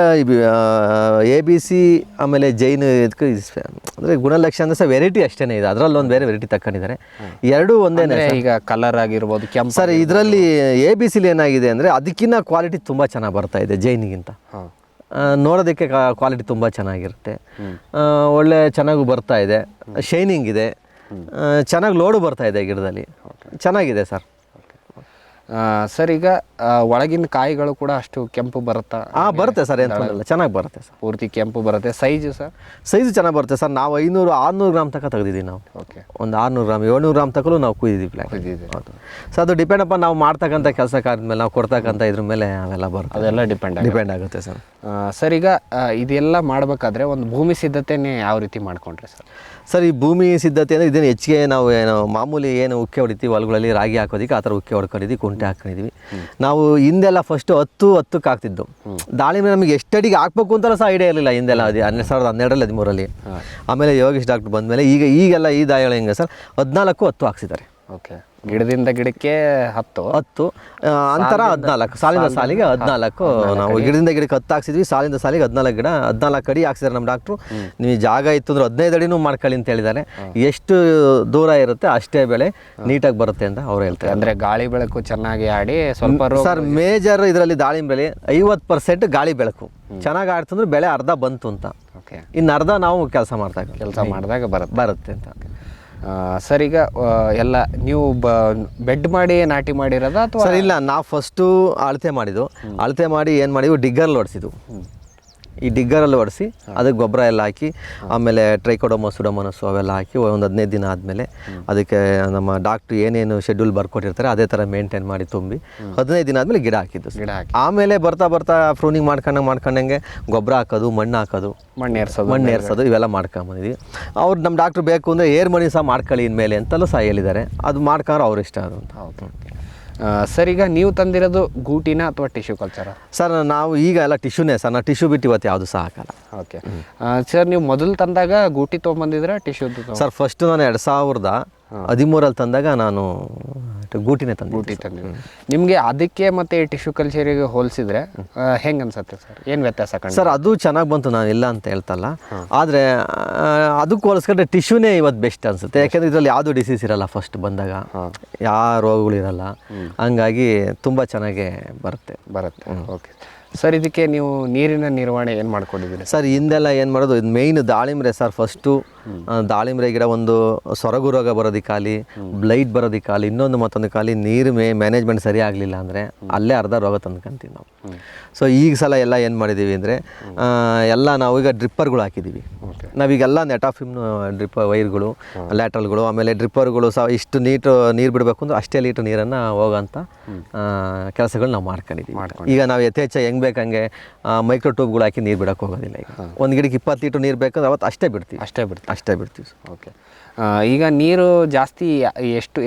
ABC ಆಮೇಲೆ ಜೈನ್ ಇದಕ್ಕೆ ಅಂದರೆ ಗುಣಲಕ್ಷಣ ಅಂದರೆ ಸರ್ ವೆರೈಟಿ ಅಷ್ಟೇ ಇದೆ. ಅದರಲ್ಲಿ ಒಂದು ಬೇರೆ ವೆರೈಟಿ ತಗೊಂಡಿದ್ದಾರೆ. ಎರಡೂ ಒಂದೇ. ಈಗ ಕಲರ್ ಆಗಿರ್ಬೋದು, ಕೆಂಪು. ಸರ್, ಇದರಲ್ಲಿ ABCಲಿ ಏನಾಗಿದೆ ಅಂದರೆ ಅದಕ್ಕಿಂತ ಕ್ವಾಲಿಟಿ ತುಂಬ ಚೆನ್ನಾಗಿ ಬರ್ತಾ ಇದೆ ಜೈನಿಗಿಂತ. ನೋಡೋದಕ್ಕೆ ಕ್ವಾಲಿಟಿ ತುಂಬ ಚೆನ್ನಾಗಿರುತ್ತೆ. ಒಳ್ಳೆ ಚೆನ್ನಾಗೂ ಬರ್ತಾ ಇದೆ, ಶೈನಿಂಗ್ ಇದೆ, ಚೆನ್ನಾಗಿ ಲೋಡು ಬರ್ತಾ ಇದೆ ಗಿಡದಲ್ಲಿ. ಚೆನ್ನಾಗಿದೆ ಸರ್. ಸರ್, ಈಗ ಒಳಗಿನ ಕಾಯಿಗಳು ಕೂಡ ಅಷ್ಟು ಕೆಂಪು ಬರುತ್ತಾ? ಬರುತ್ತೆ ಸರ್, ಏನು ತೊಂದರೆ ಇಲ್ಲ, ಚೆನ್ನಾಗಿ ಬರುತ್ತೆ ಸರ್. ಪೂರ್ತಿ ಕೆಂಪು ಬರುತ್ತೆ. Size sir? ಸೈಜು ಚೆನ್ನಾಗಿ ಬರುತ್ತೆ ಸರ್. ನಾವು 500-600 ಗ್ರಾಮ್ ತನಕ ತೆಗೆದಿದ್ದೀವಿ ನಾವು. ಓಕೆ. ಒಂದು 600 ಗ್ರಾಮ್ 700 ಗ್ರಾಮ್ ತಗೊಳ್ಳೂ ನಾವು ಕುಯ್ದಿದ್ದೀವಿ. ಹೌದು ಸರ್. ಅದು ಡಿಪೆಂಡ್ ಅಪ್ಪ ನಾವು ಮಾಡ್ತಕ್ಕಂಥ ಕೆಲಸ ಕಾರ್ಯದ ಮೇಲೆ, ನಾವು ಕೊಡ್ತಕ್ಕಂಥ ಇದ್ರ ಮೇಲೆ ಅವೆಲ್ಲ ಬರುತ್ತೆ. ಅದೆಲ್ಲ ಡಿಪೆಂಡ್ ಆಗುತ್ತೆ ಸರ್. ಸರ್, ಈಗ ಇದೆಲ್ಲ ಮಾಡಬೇಕಾದ್ರೆ ಒಂದು ಭೂಮಿ ಸಿದ್ಧತೆನೇ ಯಾವ ರೀತಿ ಮಾಡ್ಕೊಂಡ್ರೆ ಸರ್? ಸರ್, ಈ ಭೂಮಿ ಸಿದ್ಧತೆ ಅಂದರೆ ಇದನ್ನು ಹೆಚ್ಚಿಗೆ ನಾವು ಮಾಮೂಲಿ ಏನು ಉಕ್ಕೆ ಹೊಡಿತೀವಿ ಹೊಲಗಳಲ್ಲಿ ರಾಗಿ ಹಾಕೋದಕ್ಕೆ ಆ ಥರ ಉಕ್ಕೆ ಹೊಡ್ಕೊಂಡಿದ್ದೀವಿ, ಕುಂಟೆ ಹಾಕೊಂಡಿದ್ದೀವಿ. ನಾವು ಹಿಂದೆಲ್ಲ ಫಸ್ಟು 10-10ಕ್ಕೆ ಹಾಕ್ತಿದ್ದು. ದಾಳಿಂಬೆ ನಮಗೆ ಎಷ್ಟು ಅಡಿಗೆ ಹಾಕ್ಬೇಕು ಅಂತಲೂ ಸಹ ಐಡಿಯಾ ಇರಲಿಲ್ಲ ಹಿಂದೆಲ್ಲ. ಅದು 2012-13 ಆಮೇಲೆ ಯೋಗೇಶ್ ಡಾಕ್ಟ್ರ್ ಬಂದಮೇಲೆ ಈಗೆಲ್ಲ ಈ ದಾಳಿಗಳು ಹೆಂಗೆ ಸರ್ 14-10 ಹಾಕ್ಸಿದ್ದಾರೆ. ಓಕೆ. ಗಿಡದಿಂದ ಗಿಡಕ್ಕೆ 10 ಅಂತರ 14, ಸಾಲಿಂದ ಸಾಲಿಗೆ 14. ನಾವು ಗಿಡದಿಂದ ಗಿಡಕ್ಕೆ 10 ಹಾಕ್ಸಿದ್ವಿ, ಸಾಲಿಂದ ಸಾಲಿಗೆ 14 ಗಿಡ, 14 ಅಡಿ ಹಾಕ್ಸಿದ್ದಾರೆ ನಮ್ಮ ಡಾಕ್ಟ್ರು. ನೀವು ಜಾಗ ಇತ್ತು ಅಂದ್ರೆ 15 ಅಡಿನೂ ಮಾಡ್ಕೊಳ್ಳಿ ಅಂತ ಹೇಳಿದ್ದಾರೆ. ಎಷ್ಟು ದೂರ ಇರುತ್ತೆ ಅಷ್ಟೇ ಬೆಳೆ ನೀಟಾಗಿ ಬರುತ್ತೆ ಅಂತ ಅವ್ರು ಹೇಳ್ತಾರೆ. ಅಂದರೆ ಗಾಳಿ ಬೆಳಕು ಚೆನ್ನಾಗಿ ಆಡಿ ಸ್ವಲ್ಪ ಸರ್, ಮೇಜರ್ ಇದರಲ್ಲಿ ದಾಳಿಂಬೆಲೆ 50% ಗಾಳಿ ಬೆಳಕು ಚೆನ್ನಾಗಿ ಆಡ್ತಂದ್ರೆ ಬೆಳೆ ಅರ್ಧ ಬಂತು ಅಂತ. ಓಕೆ. ಇನ್ನು ಅರ್ಧ ನಾವು ಕೆಲಸ ಮಾಡಿದಾಗ ಬರುತ್ತೆ ಅಂತ. ಸರ್, ಈಗ ಎಲ್ಲ ನೀವು ಬೆಡ್ ಮಾಡಿ ನಾಟಿ ಮಾಡಿರೋದ ಅಥವಾ? ಸರ್, ಇಲ್ಲ, ನಾವು ಫಸ್ಟು ಅಳತೆ ಮಾಡಿ ಏನು ಮಾಡಿದ್ವಿ, ಡಿಗ್ಗರಲ್ಲಿ ಹೊಡಿಸಿದ್ವು. ಈ ಡಿಗ್ಗರಲ್ಲಿ ಹೊಡಿಸಿ ಅದಕ್ಕೆ ಗೊಬ್ಬರ ಎಲ್ಲ ಹಾಕಿ, ಆಮೇಲೆ ಟ್ರೈಕೋಡರ್ಮಾ, ಸೂಡೋಮೋನಾಸ್ ಅವೆಲ್ಲ ಹಾಕಿ ಒಂದು 15 ದಿನ ಆದಮೇಲೆ ಅದಕ್ಕೆ ನಮ್ಮ ಡಾಕ್ಟ್ರು ಏನೇನು ಶೆಡ್ಯೂಲ್ ಬರ್ಕೊಟ್ಟಿರ್ತಾರೆ ಅದೇ ಥರ ಮೇಂಟೈನ್ ಮಾಡಿ ತುಂಬಿ 15 ದಿನ ಆದಮೇಲೆ ಗಿಡ ಹಾಕಿದ್ದು. ಆಮೇಲೆ ಬರ್ತಾ ಪ್ರೂನಿಂಗ್ ಮಾಡ್ಕೊಂಡಂಗೆ ಗೊಬ್ಬರ ಹಾಕೋದು, ಮಣ್ಣು ಏರ್ಸೋದು ಇವೆಲ್ಲ ಮಾಡ್ಕೊಂಬಂದಿದ್ವಿ. ಅವ್ರು ನಮ್ಮ ಡಾಕ್ಟ್ರು ಬೇಕು ಅಂದರೆ ಏರ್ ಮಣಿ ಸಹ ಮಾಡ್ಕೊಳ್ಳಿ ಇನ್ಮೇಲೆ ಅಂತಲೂ ಸಹ ಹೇಳಿದ್ದಾರೆ. ಅದು ಮಾಡ್ಕೊಂಡ್ರೆ ಅವ್ರು ಇಷ್ಟ ಅದು ಅಂತ. ಹೌದು. ಸರ್, ಈಗ ನೀವು ತಂದಿರೋದು ಗೂಟಿನ ಅಥವಾ ಟಿಶ್ಯೂ ಕಲ್ಚರ? ಸರ್, ನಾವು ಈಗ ಎಲ್ಲ ಟಿಶ್ಯೂನೇ ಸರ್. ನಾವು ಟಿಶ್ಯೂ ಬಿಟ್ಟು ಇವತ್ತು ಯಾವುದು ಸಹ ಹಾಕಲ್ಲ. ಓಕೆ. ಸರ್, ನೀವು ಮೊದಲು ತಂದಾಗ ಗೂಟಿ ತೊಗೊಂಬಂದಿದ್ರೆ ಟಿಶ್ಯೂದು? ಸರ್, ಫಸ್ಟು ನಾನು 2013 ತಂದಾಗ ನಾನು ಗೂಟಿನೇ ತಂದಿದ್ದೆ. ನಿಮಗೆ ಅದಕ್ಕೆ ಮತ್ತು ಟಿಶ್ಯೂ ಕಲ್ಚರಿಗೆ ಹೋಲಿಸಿದ್ರೆ ಹೆಂಗೆ ಅನ್ಸುತ್ತೆ ಸರ್? ಏನು ವ್ಯತ್ಯಾಸ ಕಂಡು? ಸರ್, ಅದು ಚೆನ್ನಾಗಿ ಬಂತು, ನಾನು ಇಲ್ಲ ಅಂತ ಹೇಳ್ತಲ್ಲ. ಆದರೆ ಅದಕ್ಕೆ ಹೋಲಿಸ್ಕೊಂಡ್ರೆ ಟಿಶ್ಯೂನೇ ಇವತ್ತು ಬೆಸ್ಟ್ ಅನಿಸುತ್ತೆ. ಯಾಕೆಂದರೆ ಇದರಲ್ಲಿ ಯಾವುದೂ ಡಿಸೀಸ್ ಇರಲ್ಲ ಫಸ್ಟ್ ಬಂದಾಗ, ಯಾವ ರೋಗಗಳಿರಲ್ಲ. ಹಂಗಾಗಿ ತುಂಬ ಚೆನ್ನಾಗೇ ಬರುತ್ತೆ. ಓಕೆ. ಸರ್ ಇದಕ್ಕೆ ನೀವು ನೀರಿನ ನಿರ್ವಹಣೆ ಏನು ಮಾಡ್ಕೊಂಡಿದ್ದೀರಿ? ಸರ್ ಹಿಂದೆಲ್ಲ ಏನು ಮಾಡೋದು, ಇದು ಮೇಯ್ನ್ ದಾಳಿಂಬ್ರೆ ಸರ್. ಫಸ್ಟು ದಾಳಿಂಬ್ರೆ ಗಿಡ ಒಂದು ಸೊರಗು ರೋಗ ಬರೋದಕ್ಕಾಗಲಿ, ಬ್ಲೈಟ್ ಬರೋದಕ್ಕಾಗಲಿ, ಇನ್ನೊಂದು ಮತ್ತೊಂದು ಕಾಲಿ ನೀರು ಮ್ಯಾನೇಜ್ಮೆಂಟ್ ಸರಿ ಆಗಲಿಲ್ಲ ಅಂದರೆ ಅಲ್ಲೇ ಅರ್ಧ ರೋಗ ತಂದ್ಕೊಂತೀವಿ ನಾವು. ಸೊ ಈಗ ಸಲ ಎಲ್ಲ ಏನು ಮಾಡಿದ್ದೀವಿ ಅಂದರೆ ಎಲ್ಲ ನಾವೀಗ ಡ್ರಿಪ್ಪರ್ಗಳು ಹಾಕಿದ್ದೀವಿ. ನಾವೀಗೆಲ್ಲ ನೆಟಾಫಿಮ್ ಡ್ರಿಪ್ ವೈರ್ಗಳು, ಲ್ಯಾಟ್ರಲ್ಗಳು, ಆಮೇಲೆ ಡ್ರಿಪ್ಪರ್ಗಳು ಸಹ ಇಷ್ಟು ನೀರು ಬಿಡಬೇಕು ಅಂದ್ರೆ ಅಷ್ಟೇ ಲೀಟ್ರ್ ನೀರನ್ನು ಹೋಗೋಂಥ ಕೆಲಸಗಳು ನಾವು ಮಾಡ್ಕೊಂಡಿದ್ದೀವಿ. ಈಗ ನಾವು ಯಥೇಚ್ಛ ಹೆಂಗೆ ಬೇಕಂಗೆ ಮೈಕ್ರೋ ಟ್ಯೂಬ್ಗಳು ಹಾಕಿ ನೀರು ಬಿಡೋಕ್ಕೆ ಹೋಗೋದಿಲ್ಲ. ಈಗ ಒಂದು ಗಿಡಕ್ಕೆ 20 ಲೀಟ್ರ್ ನೀರು ಬೇಕಂದ್ರೆ ಅವತ್ತು ಅಷ್ಟೇ ಬಿಡ್ತೀವಿ. ಓಕೆ. ಈಗ ನೀರು ಜಾಸ್ತಿ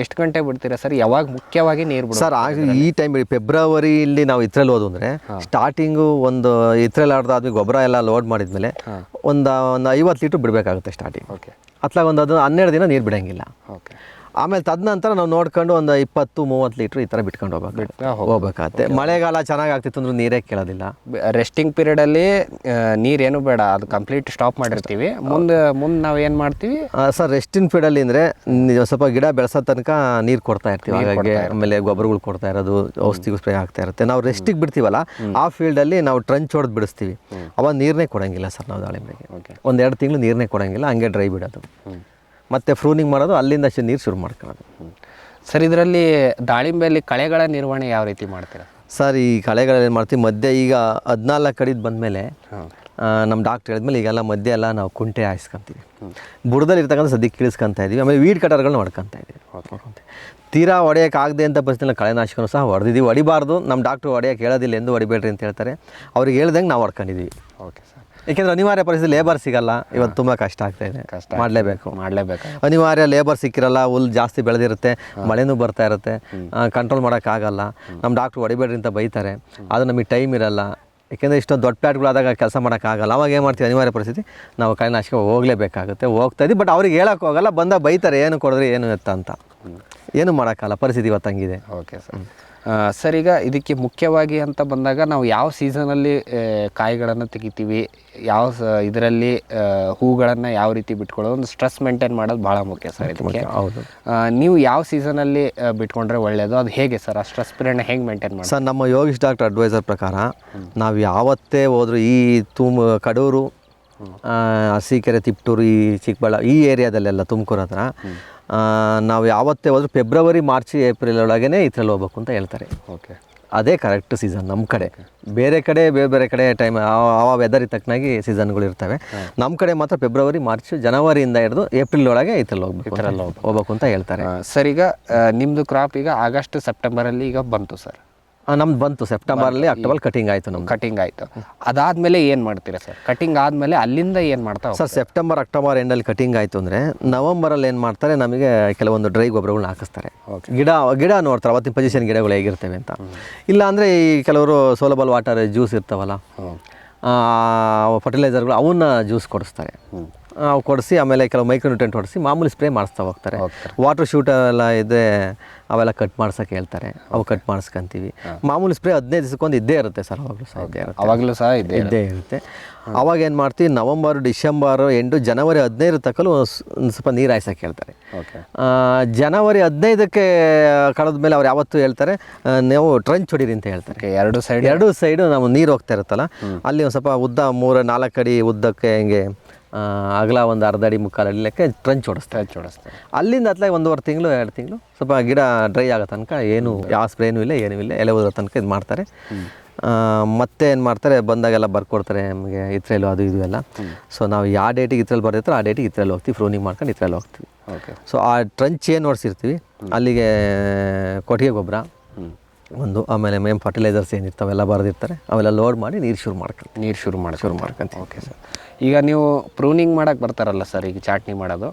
ಎಷ್ಟು ಗಂಟೆ ಬಿಡ್ತೀರಾ ಸರ್? ಯಾವಾಗ ಮುಖ್ಯವಾಗಿ ನೀರು ಬಿಡೋದು ಸರ್? ಆಗ ಈ ಟೈಮ್ ಫೆಬ್ರವರಿಯಲ್ಲಿ ನಾವು ಇತ್ರಲ್ಲಿ ಹೋದು ಅಂದರೆ ಸ್ಟಾರ್ಟಿಂಗು ಒಂದು ಇತ್ರಲ್ಲಿ ಆದ್ಮೇಲೆ ಗೊಬ್ಬರ ಎಲ್ಲ ಲೋಡ್ ಮಾಡಿದ್ಮೇಲೆ ಒಂದು 50 ಲೀಟ್ರ್ ಬಿಡಬೇಕಾಗುತ್ತೆ ಸ್ಟಾರ್ಟಿಂಗ್. ಓಕೆ. ಅತ್ಲಾಗ ಒಂದು 12 ದಿನ ನೀರು ಬಿಡೋಂಗಿಲ್ಲ. ಓಕೆ. ಆಮೇಲೆ ತದನಂತರ ನಾವು ನೋಡ್ಕೊಂಡು ಒಂದು 20-30 ಲೀಟ್ರ್ ಈ ಥರ ಬಿಟ್ಕೊಂಡು ಹೋಗ್ಬೇಕಾಗತ್ತೆ. ಮಳೆಗಾಲ ಚೆನ್ನಾಗಿ ಆಗ್ತಿತ್ತು ಅಂದ್ರೆ ನೀರೇ ಕೇಳೋದಿಲ್ಲ. ರೆಸ್ಟಿಂಗ್ ಪೀರಿಯಡಲ್ಲಿ ನೀರೇನು ಬೇಡ, ಅದು ಕಂಪ್ಲೀಟ್ ಸ್ಟಾಪ್ ಮಾಡಿರ್ತೀವಿ. ಮುಂದೆ ನಾವು ಏನು ಮಾಡ್ತೀವಿ ಸರ್? ರೆಸ್ಟಿಂಗ್ ಪೀರಿಯಡಲ್ಲಿ ಅಂದರೆ ಸ್ವಲ್ಪ ಗಿಡ ಬೆಳೆಸೋ ತನಕ ನೀರು ಕೊಡ್ತಾ ಇರ್ತೀವಿ. ಹಾಗಾಗಿ ಆಮೇಲೆ ಗೊಬ್ಬರಗಳು ಕೊಡ್ತಾ ಇರೋದು, ಔಷಧಿಗಳು ಸ್ಪ್ರೇ ಆಗ್ತಾ ಇರುತ್ತೆ. ನಾವು ರೆಸ್ಟಿಗೆ ಬಿಡ್ತೀವಲ್ಲ, ಆ ಫೀಲ್ಡಲ್ಲಿ ನಾವು ಟ್ರಂಚ್ ಹೊಡೆದು ಬಿಡಿಸ್ತೀವಿ. ಅವಾಗ ನೀರನ್ನೇ ಕೊಡೋಂಗಿಲ್ಲ ಸರ್ ನಾವು ದಾಳಿಂಬೆಗೆ. 1-2 ತಿಂಗಳು ನೀರನ್ನೇ ಕೊಡೋಂಗಿಲ್ಲ, ಹಂಗೆ ಡ್ರೈ ಬಿಡೋದು. ಮತ್ತು ಫ್ರೂನಿಂಗ್ ಮಾಡೋದು, ಅಲ್ಲಿಂದ ಅಷ್ಟೇ ನೀರು ಶುರು ಮಾಡ್ಕೊಳ್ಳೋದು. ಸರ್ ಇದರಲ್ಲಿ ದಾಳಿಂಬೆಯಲ್ಲಿ ಕಳೆಗಳ ನಿರ್ವಹಣೆ ಯಾವ ರೀತಿ ಮಾಡ್ತೀರಾ ಸರ್? ಈ ಕಳೆಗಳೇನು ಮಾಡ್ತೀವಿ, ಮಧ್ಯೆ ಈಗ 14 ಕಡಿದು ಬಂದಮೇಲೆ ನಮ್ಮ ಡಾಕ್ಟ್ರ್ ಹೇಳಿದ್ಮೇಲೆ ಈಗೆಲ್ಲ ಮಧ್ಯೆ ಎಲ್ಲ ನಾವು ಕುಂಟೆ ಹಾಯಿಸ್ಕೊತೀವಿ. ಬುಡದಲ್ಲಿ ಇರ್ತಕ್ಕಂಥ ಸದ್ಯಕ್ಕೆ ಇಳಿಸ್ಕೊತಾ ಇದ್ದೀವಿ. ಆಮೇಲೆ ವೀಡ್ ಕಟರ್ಗಳನ್ನ ಹೊಡ್ಕೊತಾ ಇದ್ದೀವಿ. ತೀರಾ ಹೊಡೆಯೋಕ್ಕಾಗದೆ ಅಂತ ಪರಿಸ್ಥಿತಿಯಲ್ಲಿ ಕಳೆನಾಶಕನೂ ಸಹ ಹೊಡೆದಿದ್ದೀವಿ. ಹೊಡಿಬಾರ್ದು, ನಮ್ಮ ಡಾಕ್ಟ್ರು ಹೊಡೆಯೋಕೆ ಹೇಳೋದಿಲ್ಲ, ಎಂದು ಹೊಡಿಬೇಡ್ರಿ ಅಂತ ಹೇಳ್ತಾರೆ. ಅವ್ರಿಗೆ ಹೇಳ್ದಂಗೆ ನಾವು ಹೊಡ್ಕೊಂಡಿದ್ದೀವಿ. Okay sir. ಏಕೆಂದರೆ ಅನಿವಾರ್ಯ ಪರಿಸ್ಥಿತಿ ಲೇಬರ್ ಸಿಗಲ್ಲ. ಇವತ್ತು ತುಂಬ ಕಷ್ಟ ಆಗ್ತಾಯಿದೆ, ಮಾಡಲೇಬೇಕು. ಅನಿವಾರ್ಯ ಲೇಬರ್ ಸಿಕ್ಕಿರಲ್ಲ, ಹುಲ್ಲು ಜಾಸ್ತಿ ಬೆಳೆದಿರುತ್ತೆ, ಮಳೆನೂ ಬರ್ತಾ ಇರುತ್ತೆ, ಕಂಟ್ರೋಲ್ ಮಾಡೋಕ್ಕಾಗಲ್ಲ. ನಮ್ಮ ಡಾಕ್ಟ್ರು ಹೊಡಿಬೇಡ್ರಿ ಅಂತ ಬೈತಾರೆ, ಅದು ನಮಗೆ ಟೈಮ್ ಇರಲ್ಲ. ಏಕೆಂದರೆ ಇಷ್ಟೊಂದು ದೊಡ್ಡ ಪ್ಲಾಟ್ಗಳಾದಾಗ ಕೆಲಸ ಮಾಡೋಕ್ಕಾಗಲ್ಲ. ಅವಾಗ ಏನು ಮಾಡ್ತೀವಿ, ಅನಿವಾರ್ಯ ಪರಿಸ್ಥಿತಿ ನಾವು ಕಳೆನಾಶಕ ಹೋಗಲೇಬೇಕಾಗುತ್ತೆ. ಹೋಗ್ತಾಯಿದ್ವಿ, ಬಟ್ ಅವ್ರಿಗೆ ಹೇಳೋಕ್ಕೆ ಹೋಗಲ್ಲ. ಬಂದಾಗ ಬೈತಾರೆ, ಏನು ಕೊಡಿದ್ರಿ ಏನು ಎತ್ತ ಅಂತ. ಏನು ಮಾಡೋಕ್ಕಲ್ಲ, ಪರಿಸ್ಥಿತಿ ಇವತ್ತು ಹಂಗಿದೆ. Okay sir. ಸರ್ ಈಗ ಇದಕ್ಕೆ ಮುಖ್ಯವಾಗಿ ಅಂತ ಬಂದಾಗ ನಾವು ಯಾವ ಸೀಸನಲ್ಲಿ ಕಾಯಿಗಳನ್ನು ತೆಗಿತೀವಿ, ಯಾವ ಇದರಲ್ಲಿ ಹೂಗಳನ್ನು ಯಾವ ರೀತಿ ಬಿಟ್ಕೊಳ್ಳೋದು, ಒಂದು ಸ್ಟ್ರೆಸ್ ಮೇಂಟೈನ್ ಮಾಡೋದು ಭಾಳ ಮುಖ್ಯ ಸರ್ ಇದಕ್ಕೆ. ಹೌದು. ನೀವು ಯಾವ ಸೀಸನಲ್ಲಿ ಬಿಟ್ಕೊಂಡ್ರೆ ಒಳ್ಳೆಯದು, ಅದು ಹೇಗೆ ಸರ್? ಆ ಸ್ಟ್ರೆಸ್ ಪೀರಿಯಡ್ನ ಹೇಗೆ ಮೇಂಟೈನ್ ಮಾಡಿ ಸರ್? ನಮ್ಮ ಯೋಗೀಶ್ ಡಾಕ್ಟರ್ ಅಡ್ವೈಸರ್ ಪ್ರಕಾರ ನಾವು ಯಾವತ್ತೇ ಹೋದರೂ ಈ ಕಡೂರು, ಅರಸೀಕೆರೆ, ತಿಪ್ಟೂರು, ಈ ಚಿಕ್ಕಬಳ್ಳಾಪುರ ಈ ಏರಿಯಾದಲ್ಲೆಲ್ಲ, ತುಮಕೂರು ಹತ್ರ ನಾವು ಯಾವತ್ತೇ ಹೋದರೂ ಫೆಬ್ರವರಿ, ಮಾರ್ಚ್, ಏಪ್ರಿಲ್ ಒಳಗೇ ಇದ್ರಲ್ಲಿ ಹೋಗ್ಬೇಕು ಅಂತ ಹೇಳ್ತಾರೆ. ಓಕೆ. ಅದೇ ಕರೆಕ್ಟ್ ಸೀಸನ್ ನಮ್ಮ ಕಡೆ. ಬೇರೆ ಕಡೆ ಟೈಮ್ ಆ ವೆದರಿಗೆ ತಕ್ಕನಾಗಿ ಸೀಸನ್ಗಳು ಇರ್ತವೆ. ನಮ್ಮ ಕಡೆ ಮಾತ್ರ ಫೆಬ್ರವರಿ, ಮಾರ್ಚ್, ಜನವರಿಯಿಂದ ಹಿಡಿದು ಏಪ್ರಿಲ್ ಒಳಗೆ ಇದ್ರಲ್ಲಿ ಹೋಗ್ಬೇಕು ಅಂತ ಹೇಳ್ತಾರೆ. ಸರ್ ಈಗ ನಿಮ್ಮದು ಕ್ರಾಪ್ ಈಗ ಆಗಸ್ಟ್ ಸೆಪ್ಟೆಂಬರಲ್ಲಿ ಈಗ ಬಂತು ಸರ್? ನಮ್ದು ಬಂತು ಸೆಪ್ಟೆಂಬರಲ್ಲಿ, ಅಕ್ಟೋಬರ್ ಕಟಿಂಗ್ ಆಯಿತು. ನಮ್ದು ಕಟಿಂಗ್ ಆಯಿತು. ಅದಾದಮೇಲೆ ಏನು ಮಾಡ್ತೀರಾ ಸರ್? ಕಟಿಂಗ್ ಆದಮೇಲೆ ಅಲ್ಲಿಂದ ಏನು ಮಾಡ್ತಾ ಸರ್? ಸೆಪ್ಟೆಂಬರ್, ಅಕ್ಟೋಬರ್ ಎಂಡಲ್ಲಿ ಕಟಿಂಗ್ ಆಯಿತು ಅಂದರೆ ನವಂಬರಲ್ಲಿ ಏನು ಮಾಡ್ತಾರೆ, ನಮಗೆ ಕೆಲವೊಂದು ಡ್ರೈ ಗೊಬ್ಬರಗಳನ್ನ ಹಾಕಿಸ್ತಾರೆ. ಗಿಡ ನೋಡ್ತಾರೆ ಅವತ್ತಿನ ಪೊಸಿಷನ್ ಗಿಡಗಳು ಹೇಗಿರ್ತವೆ ಅಂತ. ಇಲ್ಲ ಅಂದರೆ ಈ ಕೆಲವರು ಸೋಲಬಲ್ ವಾಟರ್ ಜ್ಯೂಸ್ ಇರ್ತಾವಲ್ಲ, ಫರ್ಟಿಲೈಸರ್ಗಳು, ಅವನ್ನ ಜ್ಯೂಸ್ ಕೊಡಿಸ್ತಾರೆ. ಅವು ಕೊಡಿಸಿ ಆಮೇಲೆ ಕೆಲವು ಮೈಕ್ರೋನ್ಯೂಟ್ರೆಂಟ್ ಹೊಡಿಸಿ ಮಾಮೂಲಿ ಸ್ಪ್ರೇ ಮಾಡಿಸ್ತಾ ಹೋಗ್ತಾರೆ. ವಾಟರ್ ಶೂಟ್ ಎಲ್ಲ ಇದೆ, ಅವೆಲ್ಲ ಕಟ್ ಮಾಡ್ಸೋಕೆ ಹೇಳ್ತಾರೆ, ಅವು ಕಟ್ ಮಾಡಿಸ್ಕೊಂತೀವಿ. ಮಾಮೂಲಿ ಸ್ಪ್ರೇ 15 ದಿವಸಕ್ಕೊಂದು ಇದ್ದೇ ಇರುತ್ತೆ ಸರ್. ಅವಾಗಲೂ ಸಹ ಇದ್ದೇ ಇರುತ್ತೆ. ಅವಾಗ ಏನು ಮಾಡ್ತೀವಿ, ನವಂಬರ್, ಡಿಸೆಂಬರ್ ಎಂಡು, ಜನವರಿ 15 ತಕ್ಕಲು ಒಂದು ಸ್ವಲ್ಪ ನೀರು ಹಾಯ್ಸೋಕೆ ಹೇಳ್ತಾರೆ. ಜನವರಿ 15ಕ್ಕೆ ಕಳೆದ್ಮೇಲೆ ಅವ್ರು ಯಾವತ್ತೂ ಹೇಳ್ತಾರೆ ನೀವು ಟ್ರಂಚ್ ಹೊಡೀರಿ ಅಂತ ಹೇಳ್ತಾರೆ. ಎರಡು ಸೈಡು ನಾವು ನೀರು ಹೋಗ್ತಾ ಇರುತ್ತಲ್ಲ, ಅಲ್ಲಿ ಒಂದು ಸ್ವಲ್ಪ ಉದ್ದ 3-4 ಅಡಿ ಉದ್ದಕ್ಕೆ ಹಿಂಗೆ ಅಗಲ ಒಂದು 1/2 ಅಡಿ 3/4 ಅಡಿ ಲೆಕ್ಕ ಟ್ರಂಚ್ ಹೊಡಿಸ್ತಾರೆ. ಅಲ್ಲಿಂದ ಹತ್ತಲಾಗಿ 1.5 ತಿಂಗಳು 2 ತಿಂಗಳು ಸ್ವಲ್ಪ ಗಿಡ ಡ್ರೈ ಆಗೋ ತನಕ ಏನು ಯಾವ ಸ್ಪ್ರೇನೂ ಇಲ್ಲ, ಏನೂ ಇಲ್ಲ, ಎಲೆ ಓದೋ ತನಕ ಇದು ಮಾಡ್ತಾರೆ. ಮತ್ತೆ ಏನು ಮಾಡ್ತಾರೆ, ಬಂದಾಗೆಲ್ಲ ಬರ್ಕೊಡ್ತಾರೆ ನಮಗೆ ಇತ್ರೇಲು ಅದು ಇದು ಎಲ್ಲ. ಸೊ ನಾವು ಯಾವ ಡೇಟಿಗೆ ಇತ್ರಲ್ಲಿ ಬರ್ದಿರ್ತಾರೆ ಆ ಡೇಟಿಗೆ ಇತ್ರಲ್ಲಿ ಹೋಗ್ತೀವಿ, ಫ್ರೂನಿಂಗ್ ಮಾಡ್ಕೊಂಡು ಇತ್ರಲ್ಲಿ ಹೋಗ್ತೀವಿ. ಸೊ ಆ ಟ್ರಂಚ್ ಏನು ನೋಡ್ಸಿರ್ತೀವಿ ಅಲ್ಲಿಗೆ ಕೊಟ್ಟಿಗೆ ಗೊಬ್ಬರ ಒಂದು, ಆಮೇಲೆ ಮೇಮ್ ಫರ್ಟಿಲೈಸರ್ಸ್ ಏನಿರ್ತಾವೆಲ್ಲ ಬರೆದಿರ್ತಾರೆ, ಅವೆಲ್ಲ ಲೋಡ್ ಮಾಡಿ ನೀರು ಶುರು ಮಾಡ್ಕೊಂತೀವಿ. Okay sir. ಈಗ ನೀವು ಪ್ರೂನಿಂಗ್ ಮಾಡೋಕ್ಕೆ ಬರ್ತಾರಲ್ಲ ಸರ್, ಈಗ ಚಾಟ್ನಿ ಮಾಡೋದು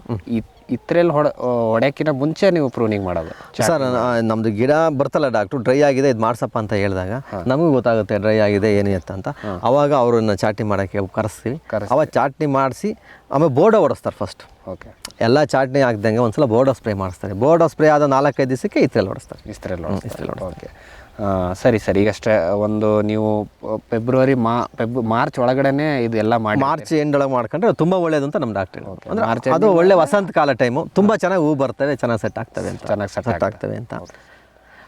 ಇತ್ರಲ್ಲಿ ಹೊಡೆಯೋಕ್ಕಿಂತ ಮುಂಚೆ ನೀವು ಪ್ರೂನಿಂಗ್ ಮಾಡೋದು ಸರ್? ನಮ್ಮದು ಗಿಡ ಬರ್ತಲ್ಲ ಡಾಕ್ಟ್ರು, ಡ್ರೈ ಆಗಿದೆ ಇದು ಮಾಡ್ಸಪ್ಪ ಅಂತ ಹೇಳಿದಾಗ ನಮಗೂ ಗೊತ್ತಾಗುತ್ತೆ ಡ್ರೈ ಆಗಿದೆ ಏನು ಅಂತ. ಅವಾಗ ಅವ್ರನ್ನ ಚಾಟ್ನಿ ಮಾಡೋಕ್ಕೆ ಕರೆಸ್ತೀವಿ. ಅವಾಗ ಚಾಟ್ನಿ ಮಾಡಿಸಿ ಆಮೇಲೆ ಬೋರ್ಡೋ ಹೊಡಿಸ್ತಾರೆ ಫಸ್ಟ್. ಓಕೆ. ಎಲ್ಲ ಚಾಟ್ನಿ ಹಾಕ್ದಂಗೆ ಒಂದ್ಸಲ ಬೋರ್ಡೋ ಸ್ಪ್ರೇ ಮಾಡಿಸ್ತಾರೆ. ಬೋರ್ಡೋ ಸ್ಪ್ರೇ ಆದ 4-5 ದಿವಸಕ್ಕೆ ಇತ್ರಲ್ಲಿ ಹೊಡಿಸ್ತಾರೆ. ಓಕೆ. ಸರಿ ಸರಿ. ಈಗಷ್ಟೇ ಒಂದು ನೀವು ಫೆಬ್ರವರಿ ಮಾರ್ಚ್ ಒಳಗಡೆ ಇದೆಲ್ಲ ಮಾಡಿ, ಮಾರ್ಚ್ ಎಂಡ್ ಒಳಗೆ ಮಾಡ್ಕೊಂಡ್ರೆ ತುಂಬ ಒಳ್ಳೇದು ಅಂತ ನಮ್ಮ ಡಾಕ್ಟರ್. ಅಂದರೆ ಅದು ಒಳ್ಳೆ ವಸಂತ ಕಾಲ ಟೈಮು, ತುಂಬ ಚೆನ್ನಾಗಿ ಹೂ ಬರ್ತವೆ, ಚೆನ್ನಾಗಿ ಸೆಟ್ ಆಗ್ತವೆ ಅಂತ.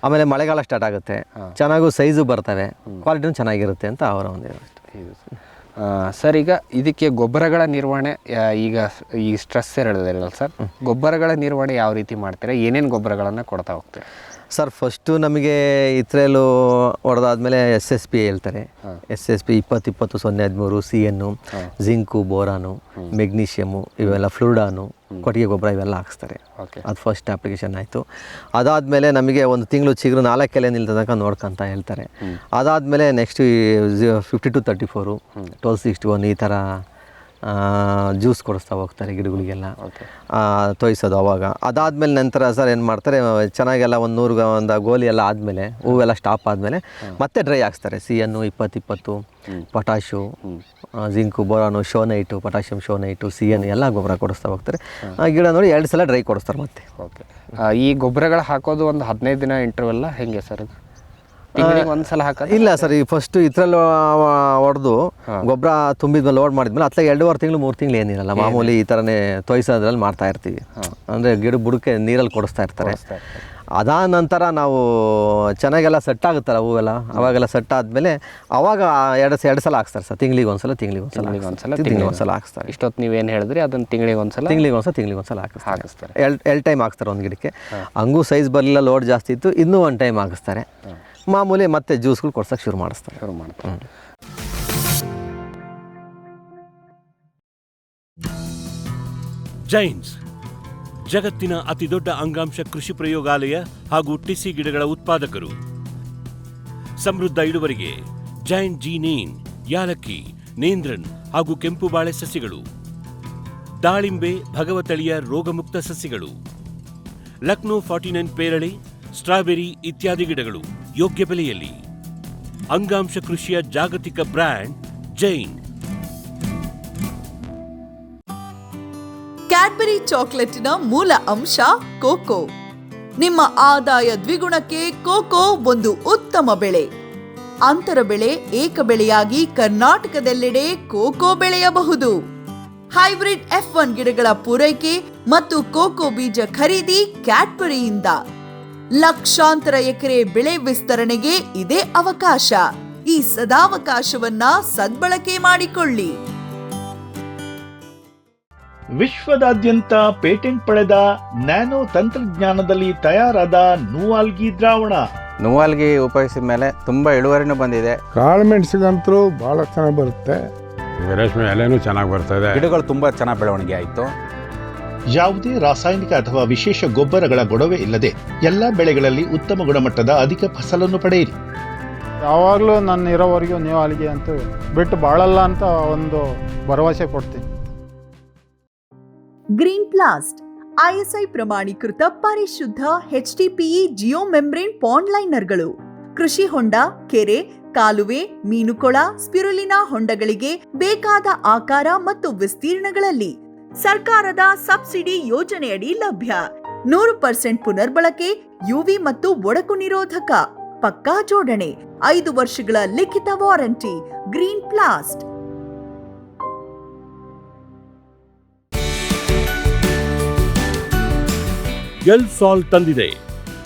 ಆಮೇಲೆ ಮಳೆಗಾಲ ಸ್ಟಾರ್ಟ್ ಆಗುತ್ತೆ, ಚೆನ್ನಾಗೂ ಸೈಜು ಬರ್ತವೆ, ಕ್ವಾಲಿಟಿನೂ ಚೆನ್ನಾಗಿರುತ್ತೆ ಅಂತ ಅವರ ಒಂದು ಇದು. ಸರ್, ಈಗ ಇದಕ್ಕೆ ಗೊಬ್ಬರಗಳ ನಿರ್ವಹಣೆ ಈಗ ಈ ಸ್ಟ್ರೆಸ್ ಹೇಳಿದ್ರಲ್ಲ ಸರ್, ಗೊಬ್ಬರಗಳ ನಿರ್ವಹಣೆ ಯಾವ ರೀತಿ ಮಾಡ್ತೀರಾ, ಏನೇನು ಗೊಬ್ಬರಗಳನ್ನು ಕೊಡ್ತಾ ಹೋಗ್ತೀರಾ? ಸರ್, ಫಸ್ಟು ನಮಗೆ ಇತ್ರೇಲು ಹೊಡೆದಾದ್ಮೇಲೆ SSP ಹೇಳ್ತಾರೆ. SSP 20-20-0-13 CN, zinc, boron, magnesium, ಇವೆಲ್ಲ ಫ್ಲೂಡಾನು, ಕೊಟ್ಟಿಗೆ ಗೊಬ್ಬರ ಇವೆಲ್ಲ ಹಾಕ್ಸ್ತಾರೆ. ಅದು ಫಸ್ಟ್ ಅಪ್ಲಿಕೇಶನ್ ಆಯಿತು. ಅದಾದಮೇಲೆ ನಮಗೆ ಒಂದು ತಿಂಗಳು ಚಿಗುರು 4 ಎಲೆ ನಿಲ್ತನಕ ನೋಡ್ಕೊಂತ ಹೇಳ್ತಾರೆ. ಅದಾದಮೇಲೆ ನೆಕ್ಸ್ಟ್ 50-34, 12-61 ಈ ಥರ ಜ್ಯೂಸ್ ಕೊಡಿಸ್ತಾ ಹೋಗ್ತಾರೆ ಗಿಡಗಳಿಗೆಲ್ಲ ತೋಯಿಸೋದು. ಅವಾಗ ಅದಾದಮೇಲೆ ನಂತರ ಸರ್ ಏನು ಮಾಡ್ತಾರೆ, ಚೆನ್ನಾಗೆಲ್ಲ ಒಂದು 100 ಗೋಲಿ ಎಲ್ಲ ಆದಮೇಲೆ, ಹೂವೆಲ್ಲ ಸ್ಟಾಪ್ ಆದಮೇಲೆ ಮತ್ತೆ ಡ್ರೈ ಹಾಕ್ಸ್ತಾರೆ. CN 20-20, potash, zinc, boron, schoenite, potassium schoenite, CN ಎಲ್ಲ ಗೊಬ್ಬರ ಕೊಡಿಸ್ತಾ ಹೋಗ್ತಾರೆ. ಗಿಡ ನೋಡಿ 2 ಸಲ ಡ್ರೈ ಕೊಡಿಸ್ತಾರೆ ಮತ್ತೆ. ಓಕೆ, ಈ ಗೊಬ್ಬರಗಳು ಹಾಕೋದು ಒಂದು 15 ದಿನ ಇಂಟರ್ವಲ್ಲ ಹೆಂಗೆ ಸರ್? ತಿಂಗಳಿಗೆ ಒಂದ್ಸಲ ಹಾಕೋದು? ಇಲ್ಲ ಸರ್, ಈ ಫಸ್ಟು ಇದ್ರಲ್ಲಿ ಹೊಡೆದು ಗೊಬ್ಬರ ತುಂಬಿದ್ಮೇಲೆ ಲೋಡ್ ಮಾಡಿದ್ಮೇಲೆ ಅತ್ಲಾಗ 2.5 ತಿಂಗಳು 3 ತಿಂಗಳು ಏನಿರಲ್ಲ, ಮಾಮೂಲಿ ಈ ಥರನೇ ತೋಯಿಸೋದ್ರಲ್ಲಿ ಮಾಡ್ತಾ ಇರ್ತೀವಿ. ಅಂದರೆ ಗಿಡ ಬುಡಕ್ಕೆ ನೀರಲ್ಲಿ ಕೊಡಿಸ್ತಾ ಇರ್ತಾರೆ. ಅದಾದ ನಂತರ ನಾವು ಚೆನ್ನಾಗೆಲ್ಲ ಸೆಟ್ ಆಗುತ್ತಲ್ಲ ಹೂವೆಲ್ಲ, ಅವಾಗೆಲ್ಲ ಸೆಟ್ ಆದಮೇಲೆ ಅವಾಗ 2 ಸಲ ಹಾಕ್ತಾರೆ ಸರ್. ತಿಂಗಳಿಗೆ ಒಂದ್ಸಲ ಹಾಕ್ತಾರೆ. ಇಷ್ಟೊತ್ತು ನೀವೇನು ಹೇಳಿದ್ರಿ ಅದನ್ನು ತಿಂಗಳಿಗೆ ಒಂದ್ಸಲ ಹಾಕಿಸ್ತಾರೆ. 2 ಟೈಮ್ ಹಾಕ್ತಾರೆ ಒಂದು ಗಿಡಕ್ಕೆ. ಹಂಗೂ ಸೈಜ್ ಬರಲಿಲ್ಲ, ಲೋಡ್ ಜಾಸ್ತಿ ಇತ್ತು, ಇನ್ನೂ 1 ಟೈಮ್ ಹಾಕಿಸ್ತಾರೆ. ಮಾಮೂಲಿ ಮತ್ತೆ ಜ್ಯೂಸ್ಗಳು ಕೊಡ್ಸೋಕೆ ಶುರು ಮಾಡ್ತಾರೆ. ಜೈನ್ಸ್ ಜಗತ್ತಿನ ಅತಿದೊಡ್ಡ ಅಂಗಾಂಶ ಕೃಷಿ ಪ್ರಯೋಗಾಲಯ ಹಾಗೂ ಟಿಸಿ ಗಿಡಗಳ ಉತ್ಪಾದಕರು. ಸಮೃದ್ಧ ಇಳುವರಿಗೆ ಜೈನ್ ಜೀನೇನ್, ಯಾಲಕ್ಕಿ, ನೇಂದ್ರನ್ ಹಾಗೂ ಕೆಂಪು ಬಾಳೆ ಸಸಿಗಳು, ದಾಳಿಂಬೆ, ಭಗವತಳಿಯ ರೋಗಮುಕ್ತ ಸಸಿಗಳು, ಲಕ್ನೋ 49 ಪೇರಳೆ, ಸ್ಟ್ರಾಬೆರಿ ಇತ್ಯಾದಿ ಗಿಡಗಳು ಯೋಗ್ಯ ಬೆಲೆಯಲ್ಲಿ. ಅಂಗಾಂಶ ಕೃಷಿಯ ಜಾಗತಿಕ ಬ್ರ್ಯಾಂಡ್ ಜೈನ್. ಕ್ಯಾಡ್ಬರಿ ಚಾಕೊಲೇಟಿನ ಮೂಲ ಅಂಶ ಕೋಕೋ. ನಿಮ್ಮ ಆದಾಯ ದ್ವಿಗುಣಕ್ಕೆ ಕೋಕೋ ಒಂದು ಉತ್ತಮ ಬೆಳೆ. ಅಂತರ ಬೆಳೆ, ಏಕ ಬೆಳೆಯಾಗಿ ಕರ್ನಾಟಕದೆಲ್ಲೆಡೆ ಕೋಕೋ ಬೆಳೆಯಬಹುದು. ಹೈಬ್ರಿಡ್ F1 ಗಿಡಗಳ ಪೂರೈಕೆ ಮತ್ತು ಕೋಕೋ ಬೀಜ ಖರೀದಿ ಕ್ಯಾಡ್ಬರಿಯಿಂದ. ಲಕ್ಷಾಂತರ ಎಕರೆ ಬೆಳೆ ವಿಸ್ತರಣೆಗೆ ಇದೇ ಅವಕಾಶ. ಈ ಸದಾವಕಾಶವನ್ನ ಸದ್ಬಳಕೆ ಮಾಡಿಕೊಳ್ಳಿ. ವಿಶ್ವದಾದ್ಯಂತ ಪೇಟೆಂಟ್ ಪಡೆದ ನ್ಯಾನೋ ತಂತ್ರಜ್ಞಾನದಲ್ಲಿ ತಯಾರಾದ ನೂವಾಲ್ಗಿ ದ್ರಾವಣ. ನೂವಾಲ್ಗಿ ಉಪಯೋಗಿಸಿದ ಮೇಲೆ ತುಂಬಾ ಇಳುವರಿನೂ ಬಂದಿದೆ. ಕಾಳು ಮೆಣಸಿಗಂತೂ ಬಹಳ ಚೆನ್ನಾಗಿ ಬರುತ್ತೆ. ರೇಷ್ಮೆ ಎಲೆನೂ ಚೆನ್ನಾಗಿ ಬರ್ತದೆ. ಗಿಡಗಳು ತುಂಬಾ ಚೆನ್ನಾಗಿ ಬೆಳವಣಿಗೆ ಆಯಿತು. ಯಾವುದೇ ರಾಸಾಯನಿಕ ಅಥವಾ ವಿಶೇಷ ಗೊಬ್ಬರಗಳ ಗೊಡವೆ ಇಲ್ಲದೆ ಎಲ್ಲ ಬೆಳೆಗಳಲ್ಲಿ ಉತ್ತಮ ಗುಣಮಟ್ಟದ ಅಧಿಕ ಫಸಲನ್ನು ಪಡೆಯಿರಿ. ಯಾವಾಗಲೂ ನನ್ನ ಇರೋವರೆಗೂ ನೂವಾಲ್ಗಿ ಅಂತ ಬಿಟ್ಟು ಬಾಳಲ್ಲ ಅಂತ ಒಂದು ಭರವಸೆ ಕೊಡ್ತೀನಿ. ಗ್ರೀನ್ ಪ್ಲಾಸ್ಟ್ ISI ಪ್ರಮಾಣೀಕೃತ ಪರಿಶುದ್ಧ HDPE ಜಿಯೋ ಮೆಂಬ್ರೇನ್ ಪಾಂಡ್ ಲೈನರ್ಗಳು. ಕೃಷಿ ಹೊಂಡ, ಕೆರೆ, ಕಾಲುವೆ, ಮೀನುಕೊಳ, ಸ್ಪಿರುಲಿನಾ ಹೊಂಡಗಳಿಗೆ ಬೇಕಾದ ಆಕಾರ ಮತ್ತು ವಿಸ್ತೀರ್ಣಗಳಲ್ಲಿ ಸರ್ಕಾರದ ಸಬ್ಸಿಡಿ ಯೋಜನೆಯಡಿ ಲಭ್ಯ. 100% ಪುನರ್ಬಳಕೆ, UV ಮತ್ತು ಒಡಕು ನಿರೋಧಕ, ಪಕ್ಕಾ ಜೋಡಣೆ, 5 ವರ್ಷಗಳ ಲಿಖಿತ ವಾರಂಟಿ. ಗ್ರೀನ್ ಪ್ಲಾಸ್ಟ್. ಎಲ್ಸಾಲ್ ತಂದಿದೆ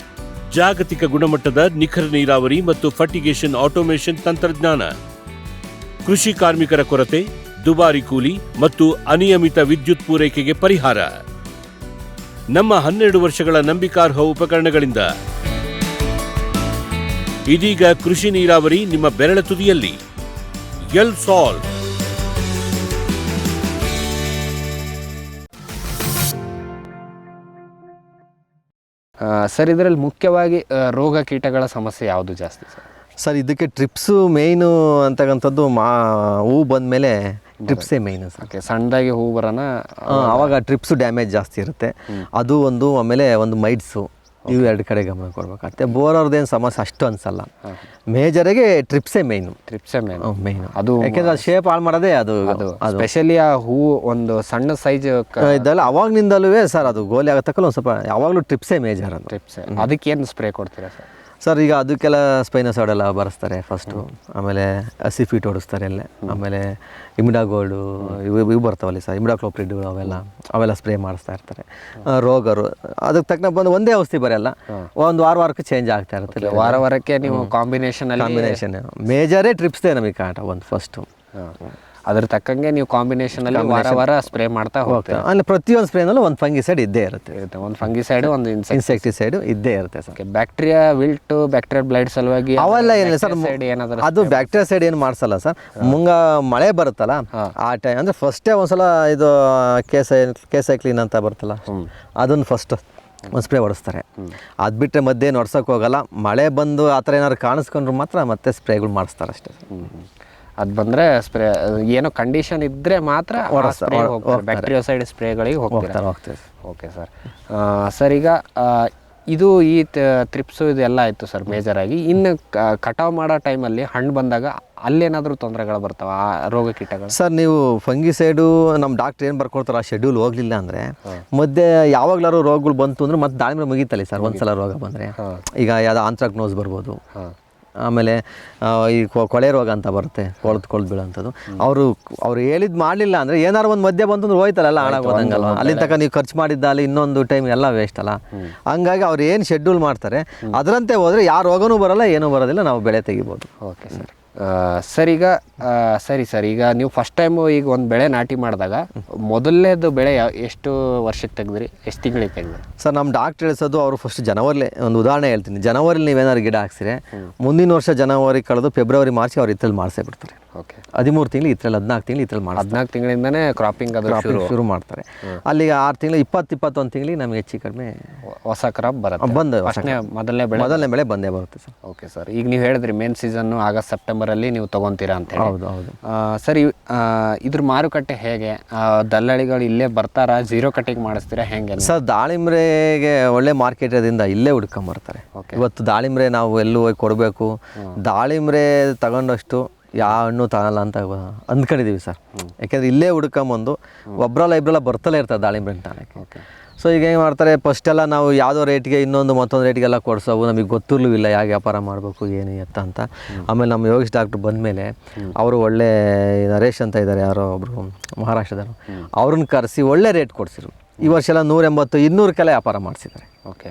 ಜಾಗತಿಕ ಗುಣಮಟ್ಟದ ನಿಖರ ನೀರಾವರಿ ಮತ್ತು ಫರ್ಟಿಗೇಷನ್ ಆಟೋಮೇಷನ್ ತಂತ್ರಜ್ಞಾನ. ಕೃಷಿ ಕಾರ್ಮಿಕರ ಕೊರತೆ, ದುಬಾರಿ ಕೂಲಿ ಮತ್ತು ಅನಿಯಮಿತ ವಿದ್ಯುತ್ ಪೂರೈಕೆಗೆ ಪರಿಹಾರ. ನಮ್ಮ 12 ವರ್ಷಗಳ ನಂಬಿಕಾರ್ಹ ಉಪಕರಣಗಳಿಂದ ಇದೀಗ ಕೃಷಿ ನೀರಾವರಿ ನಿಮ್ಮ ಬೆರಳ ತುದಿಯಲ್ಲಿ. ಎಲ್ಸಾಲ್. ಸರ್, ಇದರಲ್ಲಿ ಮುಖ್ಯವಾಗಿ ರೋಗ ಕೀಟಗಳ ಸಮಸ್ಯೆ ಯಾವುದು ಜಾಸ್ತಿ ಸರ್? ಸರ್, ಇದಕ್ಕೆ ಟ್ರಿಪ್ಸು ಮೇಯ್ನು ಅಂತಕ್ಕಂಥದ್ದು ಹೂ ಬಂದಮೇಲೆ ಟ್ರಿಪ್ಸೇ ಮೇಯ್ನು ಸರ್. ಓಕೆ, ಸಣ್ಣದಾಗಿ ಹೂ ಬರೋಣ ಆವಾಗ ಟ್ರಿಪ್ಸು ಡ್ಯಾಮೇಜ್ ಜಾಸ್ತಿ ಇರುತ್ತೆ. ಅದು ಒಂದು, ಆಮೇಲೆ ಒಂದು ಮೈಡ್ಸು, ಇವು 2 ಕಡೆ ಗಮನ ಕೊಡ್ಬೇಕಾಗುತ್ತೆ. ಬೋರವ್ರದ್ದೇನು ಸಮಸ್ಯೆ ಅಷ್ಟು ಅನ್ಸಲ್ಲ. ಮೇಜರಿಗೆ ಟ್ರಿಪ್ಸೇ ಮೇಯ್ನು. ಮೇಯ್ನು ಅದು ಯಾಕೆಂದ್ರೆ ಅದು ಶೇಪ್ ಹಾಳು ಮಾಡೋದೇ ಅದು. ಸ್ಪೆಷಲಿ ಆ ಹೂ ಒಂದು ಸಣ್ಣ ಸೈಜ್ ಇದೆಲ್ಲ ಅವಾಗ್ನಿಂದಲೂ ಸರ್ ಅದು ಗೋಲಿ ಆಗತಕ್ಕಲ್ಲ ಒಂದು ಸ್ವಲ್ಪ ಯಾವಾಗಲೂ ಟ್ರಿಪ್ಸೇ ಮೇಜರ್. ಟ್ರಿಪ್ಸ್ ಅದಕ್ಕೇನು ಸ್ಪ್ರೇ ಕೊಡ್ತೀರಾ ಸರ್? ಸರ್ ಈಗ ಅದಕ್ಕೆಲ್ಲ ಸ್ಪೈನೋಸಾಯ್ಡ್ ಎಲ್ಲ ಬರೆಸ್ತಾರೆ ಫಸ್ಟು, ಆಮೇಲೆ ಅಸಿಫಿಟ್ ಹೊಡಿಸ್ತಾರೆ ಅಲ್ಲೇ, ಆಮೇಲೆ ಇಮಿಡಾಗೋಲ್ಡು ಇವು ಬರ್ತಾವಲ್ಲ ಸರ್, ಇಮಿಡಾಕ್ಲೋಪ್ರಿಡ್ಗಳು ಅವೆಲ್ಲ ಸ್ಪ್ರೇ ಮಾಡಿಸ್ತಾ ಇರ್ತಾರೆ. ರೋಗರು ಅದಕ್ಕೆ ತಕ್ಕ ಬಂದು ಒಂದೇ ಔಷಧಿ ಬರೆಯಲ್ಲ, ಒಂದು ವಾರಕ್ಕೆ ಚೇಂಜ್ ಆಗ್ತಾ ಇರುತ್ತೆ. ವಾರಕ್ಕೆ ನೀವು ಕಾಂಬಿನೇಷನ್ ಮೇಜರೇ ಟ್ರಿಪ್ಸ್ದೇ ನಮಗೆ ಕಾಟ ಒಂದು ಫಸ್ಟು. ಅದ್ರ ತಕ್ಕಂಗೆ ನೀವು ಕಾಂಬಿನೇಷನ್ ಅಲ್ಲಿ ವಾರ ಸ್ಪ್ರೇ ಮಾಡ್ತಾ ಹೋಗ್ತೀರಾ. ಅಲ್ಲಿ ಪ್ರತಿಯೊಂದು ಸ್ಪ್ರೇನಲ್ಲೂ ಒಂದು ಫಂಗಿಸೈಡ್ ಇದ್ದೇ ಇರುತ್ತೆ. ಒಂದು ಫಂಗಿಸೈಡ್, ಒಂದು ಇನ್ಸೆಕ್ಟಿಸೈಡ್ ಇದ್ದೇ ಇರುತ್ತೆ ಸರ್. ಬ್ಯಾಕ್ಟೀರಿಯಾ ವಿಲ್ಟ್, ಬ್ಯಾಕ್ಟೀರಿಯಾ ಬ್ಲೈಡ್ ಸಲುವಾಗಿ ಅವೆಲ್ಲ ಏನಿಲ್ಲ ಸರ್, ಏನಾದರೂ ಅದು ಬ್ಯಾಕ್ಟೀರಿಯಾ ಸೈಡ್ ಏನು ಮಾಡಿಸಲ್ಲ ಸರ್. ಮಳೆ ಬರುತ್ತಲ್ಲ ಆ ಟೈಮ್ ಅಂದರೆ ಫಸ್ಟೇ ಒಂದ್ಸಲ ಇದು ಕೇಸೈಕ್ಲಿನ್ ಅಂತ ಬರುತ್ತಲ್ಲ, ಅದನ್ನು ಫಸ್ಟ್ ಒಂದು ಸ್ಪ್ರೇ ಹೊಡಿಸ್ತಾರೆ. ಅದು ಬಿಟ್ಟರೆ ಮಧ್ಯೆ ಹೊಡ್ಸೋಕೆ ಹೋಗಲ್ಲ. ಮಳೆ ಬಂದು ಆ ಥರ ಏನಾದ್ರು ಕಾಣಿಸ್ಕೊಂಡ್ರು ಮಾತ್ರ ಮತ್ತೆ ಸ್ಪ್ರೇಗಳು ಮಾಡಿಸ್ತಾರೆ ಅಷ್ಟೇ. ಅದು ಬಂದರೆ ಸ್ಪ್ರೇ ಏನೋ ಕಂಡೀಷನ್ ಇದ್ದರೆ ಮಾತ್ರ ಬ್ಯಾಕ್ಟೀರಿಯೋಸೈಡ್ ಸ್ಪ್ರೇಗಳಿಗೆ ಹೋಗ್ತಾರೆ. Okay sir. ಸರ್ ಈಗ ಇದು ಈ ತ್ರಿಪ್ಸು ಇದೆಲ್ಲ ಆಯಿತು ಸರ್ ಮೇಜರಾಗಿ. ಇನ್ನು ಕಟಾವು ಮಾಡೋ ಟೈಮಲ್ಲಿ ಹಣ್ಣು ಬಂದಾಗ ಅಲ್ಲೇನಾದರೂ ತೊಂದರೆಗಳು ಬರ್ತಾವೆ ಆ ರೋಗ ಕೀಟಗಳು? ಸರ್ ನೀವು ಫಂಗಿಸೈಡು ನಮ್ಮ ಡಾಕ್ಟ್ರ್ ಏನು ಬರ್ಕೊಡ್ತಾರೆ ಆ ಶೆಡ್ಯೂಲ್ ಹೋಗಲಿಲ್ಲ ಅಂದರೆ ಮಧ್ಯೆ ಯಾವಾಗಲಾರು ರೋಗಗಳು ಬಂತು ಅಂದರೆ ಮತ್ತೆ ದಾಳಿಂಬೆ ಮುಗೀತಲ್ಲ ಸರ್. ಒಂದ್ಸಲ ರೋಗ ಬಂದರೆ ಈಗ ಯಾವುದೋ ಆಂಥ್ರಾಕ್ನೋಸ್ ಬರ್ಬೋದು, ಆಮೇಲೆ ಈ ಕೊಳೆ ರೋಗ ಅಂತ ಬರುತ್ತೆ, ಕೊಳ್ದು ಬೀಳೋಂಥದ್ದು. ಅವರು ಹೇಳಿದ್ದು ಮಾಡಲಿಲ್ಲ ಅಂದರೆ ಏನಾರು ಒಂದು ಮಧ್ಯೆ ಬಂತಂದ್ರೆ ಹೋಯ್ತಲ್ಲ, ಎಲ್ಲ ಹಾಳಾಗೋದಂಗಲ್ವ. ಅಲ್ಲಿ ತನಕ ನೀವು ಖರ್ಚು ಮಾಡಿದ್ದ ಅಲ್ಲಿ ಇನ್ನೊಂದು ಟೈಮ್ ಎಲ್ಲ ವೇಸ್ಟ್ ಅಲ್ಲ. ಹಂಗಾಗಿ ಅವ್ರು ಏನು ಶೆಡ್ಯೂಲ್ ಮಾಡ್ತಾರೆ ಅದರಂತೆ ಹೋದರೆ ಯಾವ ರೋಗನೂ ಬರೋಲ್ಲ, ಏನೂ ಬರೋದಿಲ್ಲ, ನಾವು ಬೆಳೆ ತೆಗಿಬೋದು. Okay sir. ಸರ್ ಈಗ ಸರಿ ಸರ್, ಈಗ ನೀವು ಫಸ್ಟ್ ಟೈಮು ಈಗ ಒಂದು ಬೆಳೆ ನಾಟಿ ಮಾಡಿದಾಗ ಮೊದಲನೇದು ಬೆಳೆ ಎಷ್ಟು ವರ್ಷಕ್ಕೆ ತೆಗೆದ್ರಿ, ಎಷ್ಟು ತಿಂಗಳಿಗೆ ತೆಗೆದ್ರಿ? ಸರ್ ನಮ್ಮ ಡಾಕ್ಟ್ರ್ ಹೇಳಿಸೋದು ಅವರು ಫಸ್ಟ್ ಜನವರಿಲಿ, ಒಂದು ಉದಾಹರಣೆ ಹೇಳ್ತೀನಿ, ಜನವರಿಲಿ ನೀವೇನಾದ್ರು ಗಿಡ ಹಾಕ್ಸಿರೆ ಮುಂದಿನ ವರ್ಷ ಜನವರಿ ಕಳೆದು ಫೆಬ್ರವರಿ ಮಾರ್ಚ್ ಅವ್ರು ಇತ್ತಲ್ಲಿ ಮಾಡಿಸೇ ಬಿಡ್ತಾರೆ. ಓಕೆ, 13 ತಿಂಗಳು ಇತ್ತರಲ್ಲಿ, 14 ತಿಂಗಳು ಇತ್ತರಲ್ಲಿ 14 ತಿಂಗಳಿಂದನೇ ಕ್ರಾಪಿಂಗ್ ಶುರು ಮಾಡ್ತಾರೆ. ಅಲ್ಲಿಗೆ 6 ತಿಂಗಳು 20-21 ತಿಂಗಳಿಗೆ ನಮಗೆ ಹೆಚ್ಚು ಕಡಿಮೆ ಹೊಸ ಕ್ರಾಪ್ ಬರುತ್ತೆ. ಮೊದಲನೇ ಬೆಳೆ ಬಂದೇ ಬರುತ್ತೆ ಸರ್. Okay sir. ಈಗ ನೀವು ಹೇಳಿದ್ರಿ ಮೇನ್ ಸೀಸನ್ನು ಆಗಸ್ಟ್ ಸೆಪ್ಟೆಂಬರಲ್ಲಿ ನೀವು ತೊಗೊತೀರಾ ಅಂತ ಹೇಳಿ. ಹೌದು. ಸರಿ, ಇದ್ರ ಮಾರುಕಟ್ಟೆ ಹೇಗೆ? ದಲ್ಲಾಳಿಗಳು ಇಲ್ಲೇ ಬರ್ತಾರಾ, ಜೀರೋ ಕಟಿಂಗ್ ಮಾಡಿಸ್ತೀರಾ, ಹೆಂಗೆ ಸರ್? ದಾಳಿಂಬ್ರೆಗೆ ಒಳ್ಳೆ ಮಾರ್ಕೆಟ್ ಇರೋದ್ರಿಂದ ಇಲ್ಲೇ ಹುಡ್ಕೊಂಬರ್ತಾರೆ. ಇವತ್ತು ದಾಳಿಂಬ್ರೆ ನಾವು ಎಲ್ಲೂ ಹೋಗಿ ಕೊಡಬೇಕು, ದಾಳಿಂಬ್ರೆ ತಗೊಂಡಷ್ಟು ಯಾವ ಹಣ್ಣು ತಗೊಲ್ಲ ಅಂತ ಅಂದ್ಕೊಂಡಿದ್ದೀವಿ ಸರ್. ಯಾಕೆಂದರೆ ಇಲ್ಲೇ ಹುಡ್ಕೊಂಬಂದು ಒಬ್ಬರಲ್ಲ ಬರ್ತಲೇ ಇರ್ತಾರೆ ದಾಳಿಂಬ್ರೆ ತಾಣಕ್ಕೆ. ಸೊ ಈಗ ಏನು ಮಾಡ್ತಾರೆ, ಫಸ್ಟೆಲ್ಲ ನಾವು ಯಾವುದೋ ರೇಟ್ಗೆ ಮತ್ತೊಂದು ರೇಟ್ಗೆಲ್ಲ ಕೊಡ್ಸೋವು, ನಮಗೆ ಗೊತ್ತಿರಲಿಲ್ಲ ಯಾವ ವ್ಯಾಪಾರ ಮಾಡಬೇಕು ಏನು ಎತ್ತ ಅಂತ. ಆಮೇಲೆ ನಮ್ಮ ಯೋಗೇಶ್ ಡಾಕ್ಟ್ರು ಬಂದಮೇಲೆ ಅವರು ಒಳ್ಳೆ ನರೇಶ್ ಅಂತ ಇದ್ದಾರೆ, ಯಾರೋ ಒಬ್ಬರು ಮಹಾರಾಷ್ಟ್ರದವರು, ಅವ್ರನ್ನ ಕರೆಸಿ ಒಳ್ಳೆ ರೇಟ್ ಕೊಡಿಸಿರು. ಈ ವರ್ಷ ಎಲ್ಲ 180-200ಕ್ಕೆಲ್ಲ ವ್ಯಾಪಾರ ಮಾಡಿಸಿದ್ದಾರೆ. ಓಕೆ,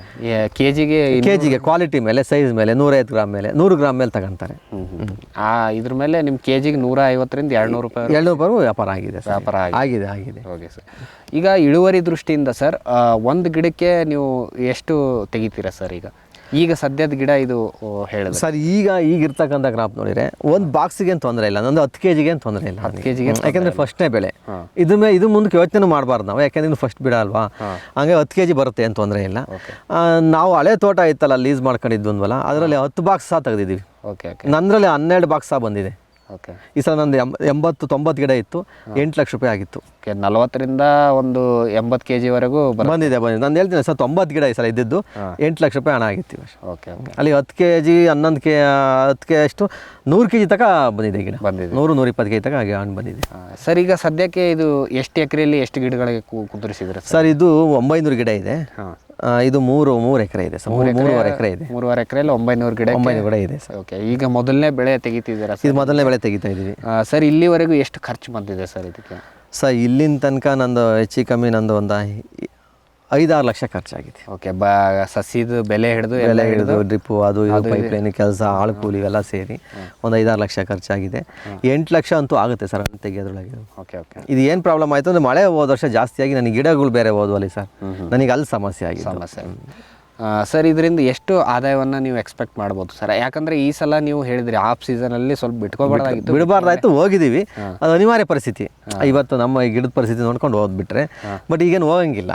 ಕೆಜಿಗೆ ಕ್ವಾಲಿಟಿ ಮೇಲೆ, ಸೈಜ್ ಮೇಲೆ, 150 ಗ್ರಾಮ್ ಮೇಲೆ, 100 ಗ್ರಾಮ್ ಮೇಲೆ ತಗೊಂತಾರೆ. ಇದ್ರ ಮೇಲೆ ನಿಮ್ಮ ಕೆಜಿಗೆ 150ರಿಂದ 200 ರೂಪಾಯಿ ವ್ಯಾಪಾರ ಆಗಿದೆ. ಆಗಿದೆ. Okay sir. ಈಗ ಇಳುವರಿ ದೃಷ್ಟಿಯಿಂದ ಸರ್, ಒಂದು ಗಿಡಕ್ಕೆ ನೀವು ಎಷ್ಟು ತೆಗಿತೀರಾ ಸರ್? ಈಗ ಸದ್ಯದ ಗಿಡ ಇದು ಹೇಳಿದ್ರೆ ಸರ್, ಈಗ ಇರ್ತಕ್ಕಂಥ ಕ್ರಾಪ್ ನೋಡಿದ್ರೆ ಒಂದು ಬಾಕ್ಸಿಗೆ ಏನು ತೊಂದರೆ ಇಲ್ಲ, ನಂದು 10 kg ಏನು ತೊಂದರೆ ಇಲ್ಲ. 10 kg ಯಾಕೆಂದರೆ ಫಸ್ಟ್ನೇ ಬೆಳೆ ಇದು ಮುಂದಕ್ಕೆ ಯೋಚನೆ ಮಾಡಬಾರ್ದು ನಾವು, ಯಾಕೆಂದ್ರೆ ಇನ್ನು ಫಸ್ಟ್ ಬಿಡ ಅಲ್ವಾ. ಹಂಗೆ 10 kg ಬರುತ್ತೆ, ಏನು ತೊಂದರೆ ಇಲ್ಲ. ನಾವು ಹಳೆ ತೋಟ ಇತ್ತಲ್ಲ ಲೀಸ್ ಮಾಡ್ಕೊಂಡಿದ್ವಲ್ಲ, ಅದರಲ್ಲಿ 10 ಬಾಕ್ಸ್ ಸಹ ತೆಗೆದಿದ್ದೀವಿ. ನಂದ್ರಲ್ಲಿ 12 ಬಾಕ್ಸ್ ಸಹ ಬಂದಿದೆ. ಈ ಸಲ ನಂದು 80-90 ಗಿಡ ಇತ್ತು, 8 ಲಕ್ಷ ರೂಪಾಯಿ ಆಗಿತ್ತು. 40ರಿಂದ ಒಂದು 80 kg ವರೆಗೂ ಬಂದಿದೆ. ನಾನು ಹೇಳ್ತೀನಿ ಸರ್, 90 ಗಿಡ ಈ ಸಲ ಇದ್ದಿದ್ದು 8 ಲಕ್ಷ ರೂಪಾಯಿ ಹಣ ಆಗಿತ್ತು. ಅಲ್ಲಿ 10 kg 11 10 ಎಷ್ಟು 100 kg ತನಕ ಬಂದಿದೆ ಗಿಡ, 100-120 kg ತನಕ ಹಣ್ಣು ಬಂದಿದೆ. ಸರ್, ಈಗ ಸದ್ಯಕ್ಕೆ ಇದು ಎಷ್ಟು ಎಕರೆಯಲ್ಲಿ ಎಷ್ಟು ಗಿಡಗಳಿಗೆ ಕುದುರಿಸಿದ್ರೆ ಸರ್? ಇದು 900 ಗಿಡ ಇದೆ. ಇದು 3 ಎಕರೆ ಇದೆ ಸರ್. 3.5 ಎಕರೆ ಇದೆ. 3.5 ಎಕರೆಯಲ್ಲಿ 900 ಗಿಡ ಇದೆ ಸರ್. ಓಕೆ, ಈಗ ಮೊದಲನೇ ಬೆಳೆ ತೆಗಿತಿದ್ದೀರಾ? ಇದು ಮೊದಲನೇ ಬೆಳೆ ತೆಗಿತಾ ಇದ್ದೀವಿ ಸರ್. ಇಲ್ಲಿವರೆಗೂ ಎಷ್ಟು ಖರ್ಚು ಬಂದಿದೆ ಸರ್ ಇದಕ್ಕೆ? ಸರ್, ಇಲ್ಲಿನ ತನಕ ನಂದು ಹೆಚ್ಚು ಕಮ್ಮಿ ಒಂದು 5-6 ಲಕ್ಷ ಖರ್ಚಾಗಿದೆ. ಓಕೆ, ಸಸಿದು ಬೆಲೆ ಹಿಡಿದು ಡ್ರಿಪ್ಪು ಅದು ಪೈಪ್ಲೈನ್ ಕೆಲಸ, ಆಳು ಕೂಲಿ ಇವೆಲ್ಲ ಸೇರಿ ಒಂದು 5-6 ಲಕ್ಷ ಖರ್ಚಾಗಿದೆ. 8 ಲಕ್ಷ ಅಂತೂ ಆಗುತ್ತೆ ಸರ್ ಹಣ್ಣು ತೆಗಿಯೋದ್ರೊಳಗೆ. ಇದು ಏನು ಪ್ರಾಬ್ಲಮ್ ಆಯಿತು ಅಂದರೆ, ಮಳೆ ಹೋದ ವರ್ಷ ಜಾಸ್ತಿ ಆಗಿ ನನಗೆ ಗಿಡಗಳು ಬೇರೆ ಹೋದ್ವಲ್ಲಿ ಸರ್, ನನಗೆ ಅಲ್ಲಿ ಸಮಸ್ಯೆ ಆಗಿದೆ. ಸರ್, ಇದರಿಂದ ಎಷ್ಟು ಆದಾಯವನ್ನು ನೀವು ಎಕ್ಸ್ಪೆಕ್ಟ್ ಮಾಡ್ಬೋದು ಸರ್? ಯಾಕಂದರೆ ಈ ಸಲ ನೀವು ಹೇಳಿದ್ರಿ ಆಫ್ ಸೀಸನಲ್ಲಿ ಸ್ವಲ್ಪ ಬಿಡಬಾರ್ದಾಯ್ತು, ಹೋಗಿದ್ದೀವಿ, ಅದು ಅನಿವಾರ್ಯ ಪರಿಸ್ಥಿತಿ. ಇವತ್ತು ನಮ್ಮ ಗಿಡದ ಪರಿಸ್ಥಿತಿ ನೋಡ್ಕೊಂಡು ಹೋಗ್ಬಿಟ್ರೆ, ಬಟ್ ಈಗೇನು ಹೋಗಂಗಿಲ್ಲ.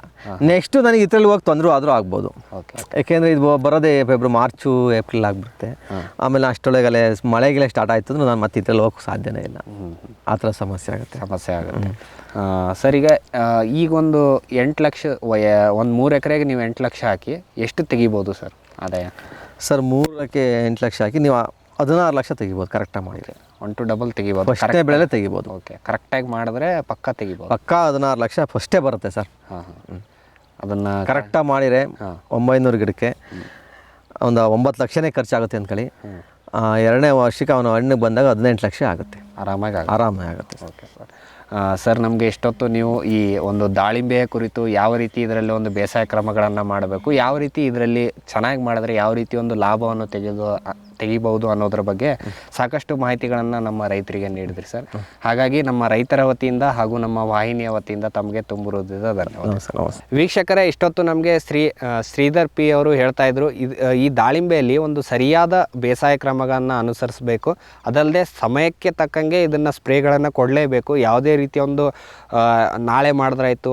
ನೆಕ್ಸ್ಟು ನನಗೆ ಇದರಲ್ಲಿ ಹೋಗಿ ತೊಂದರೆ ಆದರೂ ಆಗ್ಬೋದು. ಯಾಕೆಂದರೆ ಇದು ಬರೋದೇ ಮಾರ್ಚು ಏಪ್ರಿಲ್ ಆಗಿಬಿಡುತ್ತೆ. ಆಮೇಲೆ ಅಷ್ಟೊಳಗಲೆ ಮಳೆಗೆಲ್ಲ ಸ್ಟಾರ್ಟ್ ಆಯಿತು ಅಂದ್ರೆ ನಾನು ಮತ್ತೆ ಇದರಲ್ಲಿ ಹೋಗೋಕ್ಕೆ ಸಾಧ್ಯನೇ ಇಲ್ಲ. ಆ ಥರ ಸಮಸ್ಯೆ ಆಗುತ್ತೆ. ಸರ್, ಈಗೊಂದು 8 ಲಕ್ಷ, ಒಂದು 3 ಎಕರೆಗೆ ನೀವು 8 ಲಕ್ಷ ಹಾಕಿ ಎಷ್ಟು ತೆಗಿಬೋದು ಸರ್ ಆದಾಯ? ಸರ್, 3ಕ್ಕೆ 8 ಲಕ್ಷ ಹಾಕಿ ನೀವು 16 ಲಕ್ಷ ತೆಗಿಬೋದು ಕರೆಕ್ಟಾಗಿ ಮಾಡಿದರೆ. 1 to double ತೆಗಿಬೋದು, ಫಸ್ಟೇ ಬೆಳೆ ತೆಗಿಬೋದು. ಓಕೆ, ಕರೆಕ್ಟಾಗಿ ಮಾಡಿದ್ರೆ ಪಕ್ಕ ತೆಗಿಬೋದು. ಪಕ್ಕ 16 ಲಕ್ಷ ಫಸ್ಟೇ ಬರುತ್ತೆ ಸರ್. ಅದನ್ನು ಕರೆಕ್ಟಾಗಿ ಮಾಡಿದರೆ 900 ಗಿಡಕ್ಕೆ ಒಂದು 9 ಲಕ್ಷನೇ ಖರ್ಚಾಗುತ್ತೆ ಅಂದ್ಕೊಳ್ಳಿ. 2ನೇ ವರ್ಷಕ್ಕೆ ಅವನು ಹಣ್ಣಿಗೆ ಬಂದಾಗ 18 ಲಕ್ಷ ಆಗುತ್ತೆ. ಆರಾಮಾಗಿ ಆಗುತ್ತೆ. Okay sir. ಸರ್, ನಮಗೆ ಎಷ್ಟೊತ್ತು ನೀವು ಈ ಒಂದು ದಾಳಿಂಬೆಯ ಕುರಿತು ಯಾವ ರೀತಿ ಇದರಲ್ಲಿ ಒಂದು ಬೇಸಾಯ ಕ್ರಮಗಳನ್ನು ಮಾಡಬೇಕು, ಯಾವ ರೀತಿ ಇದರಲ್ಲಿ ಚೆನ್ನಾಗಿ ಮಾಡಿದ್ರೆ ಯಾವ ರೀತಿ ಒಂದು ಲಾಭವನ್ನು ತೆಗಿಬಹುದು ಅನ್ನೋದ್ರ ಬಗ್ಗೆ ಸಾಕಷ್ಟು ಮಾಹಿತಿಗಳನ್ನು ನಮ್ಮ ರೈತರಿಗೆ ನೀಡಿದ್ರಿ ಸರ್. ಹಾಗಾಗಿ ನಮ್ಮ ರೈತರ ವತಿಯಿಂದ ಹಾಗೂ ನಮ್ಮ ವಾಹಿನಿಯ ವತಿಯಿಂದ ತಮಗೆ ತುಂಬ ಹೃದಯದ ಧನ್ಯವಾದ. ವೀಕ್ಷಕರೇ, ಇಷ್ಟೊತ್ತು ನಮಗೆ ಶ್ರೀಧರ್ ಪಿ ಅವರು ಹೇಳ್ತಾ ಇದ್ರು, ಈ ದಾಳಿಂಬೆಯಲ್ಲಿ ಒಂದು ಸರಿಯಾದ ಬೇಸಾಯ ಕ್ರಮಗಳನ್ನು ಅನುಸರಿಸಬೇಕು, ಅದಲ್ಲದೆ ಸಮಯಕ್ಕೆ ತಕ್ಕಂಗೆ ಇದನ್ನು ಸ್ಪ್ರೇಗಳನ್ನು ಕೊಡಲೇಬೇಕು. ಯಾವುದೇ ರೀತಿಯ ಒಂದು ನಾಳೆ ಮಾಡಿದ್ರಾಯ್ತು,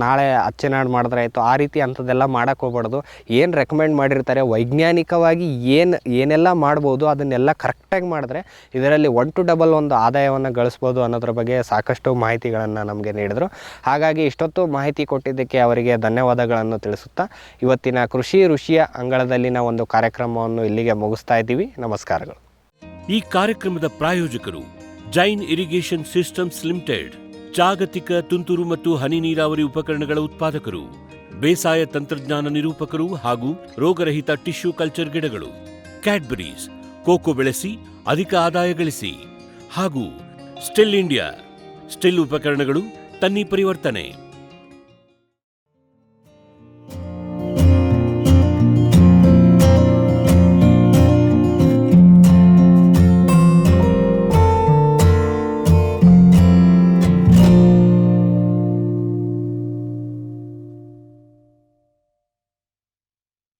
ನಾಳೆ ಅಚ್ಚೆನಾಡು ಮಾಡಿದ್ರಾಯ್ತು, ಆ ರೀತಿ ಅಂಥದ್ದೆಲ್ಲ ಮಾಡೋಕ್ಕೆ ಹೋಗ್ಬಾರ್ದು. ಏನು ರೆಕಮೆಂಡ್ ಮಾಡಿರ್ತಾರೆ ವೈಜ್ಞಾನಿಕವಾಗಿ ಏನೆಲ್ಲ ಮಾಡ್ಬೋದು ಅದನ್ನೆಲ್ಲ ಕರೆಕ್ಟಾಗಿ ಮಾಡಿದ್ರೆ ಇದರಲ್ಲಿ 1 to 2 ಒಂದು ಆದಾಯವನ್ನು ಗಳಿಸ್ಬೋದು ಅನ್ನೋದ್ರ ಬಗ್ಗೆ ಸಾಕಷ್ಟು ಮಾಹಿತಿಗಳನ್ನು ನಮಗೆ ನೀಡಿದರು. ಹಾಗಾಗಿ ಇಷ್ಟೊತ್ತು ಮಾಹಿತಿ ಕೊಟ್ಟಿದ್ದಕ್ಕೆ ಅವರಿಗೆ ಧನ್ಯವಾದಗಳನ್ನು ತಿಳಿಸುತ್ತಾ ಇವತ್ತಿನ ಕೃಷಿ ಋಷಿಯ ಅಂಗಳದಲ್ಲಿನ ಒಂದು ಕಾರ್ಯಕ್ರಮವನ್ನು ಇಲ್ಲಿಗೆ ಮುಗಿಸ್ತಾ ಇದ್ದೀವಿ. ನಮಸ್ಕಾರಗಳು. ಈ ಕಾರ್ಯಕ್ರಮದ ಪ್ರಾಯೋಜಕರು ಜೈನ್ ಇರಿಗೇಷನ್ ಸಿಸ್ಟಮ್ಸ್ ಲಿಮಿಟೆಡ್, ಜಾಗತಿಕ ತುಂತುರು ಮತ್ತು ಹನಿ ನೀರಾವರಿ ಉಪಕರಣಗಳ ಉತ್ಪಾದಕರು, ಬೇಸಾಯ ತಂತ್ರಜ್ಞಾನ ನಿರೂಪಕರು ಹಾಗೂ ರೋಗರಹಿತ ಟಿಶ್ಯೂ ಕಲ್ಚರ್ ಗಿಡಗಳು, ಕ್ಯಾಡ್ಬರೀಸ್, ಕೋಕೋ ಬೆಳೆಸಿ ಅಧಿಕ ಆದಾಯ ಗಳಿಸಿ, ಹಾಗೂ ಸ್ಟಿಲ್ ಇಂಡಿಯಾ, ಸ್ಟಿಲ್ ಉಪಕರಣಗಳು ತನ್ನಿ ಪರಿವರ್ತನೆ.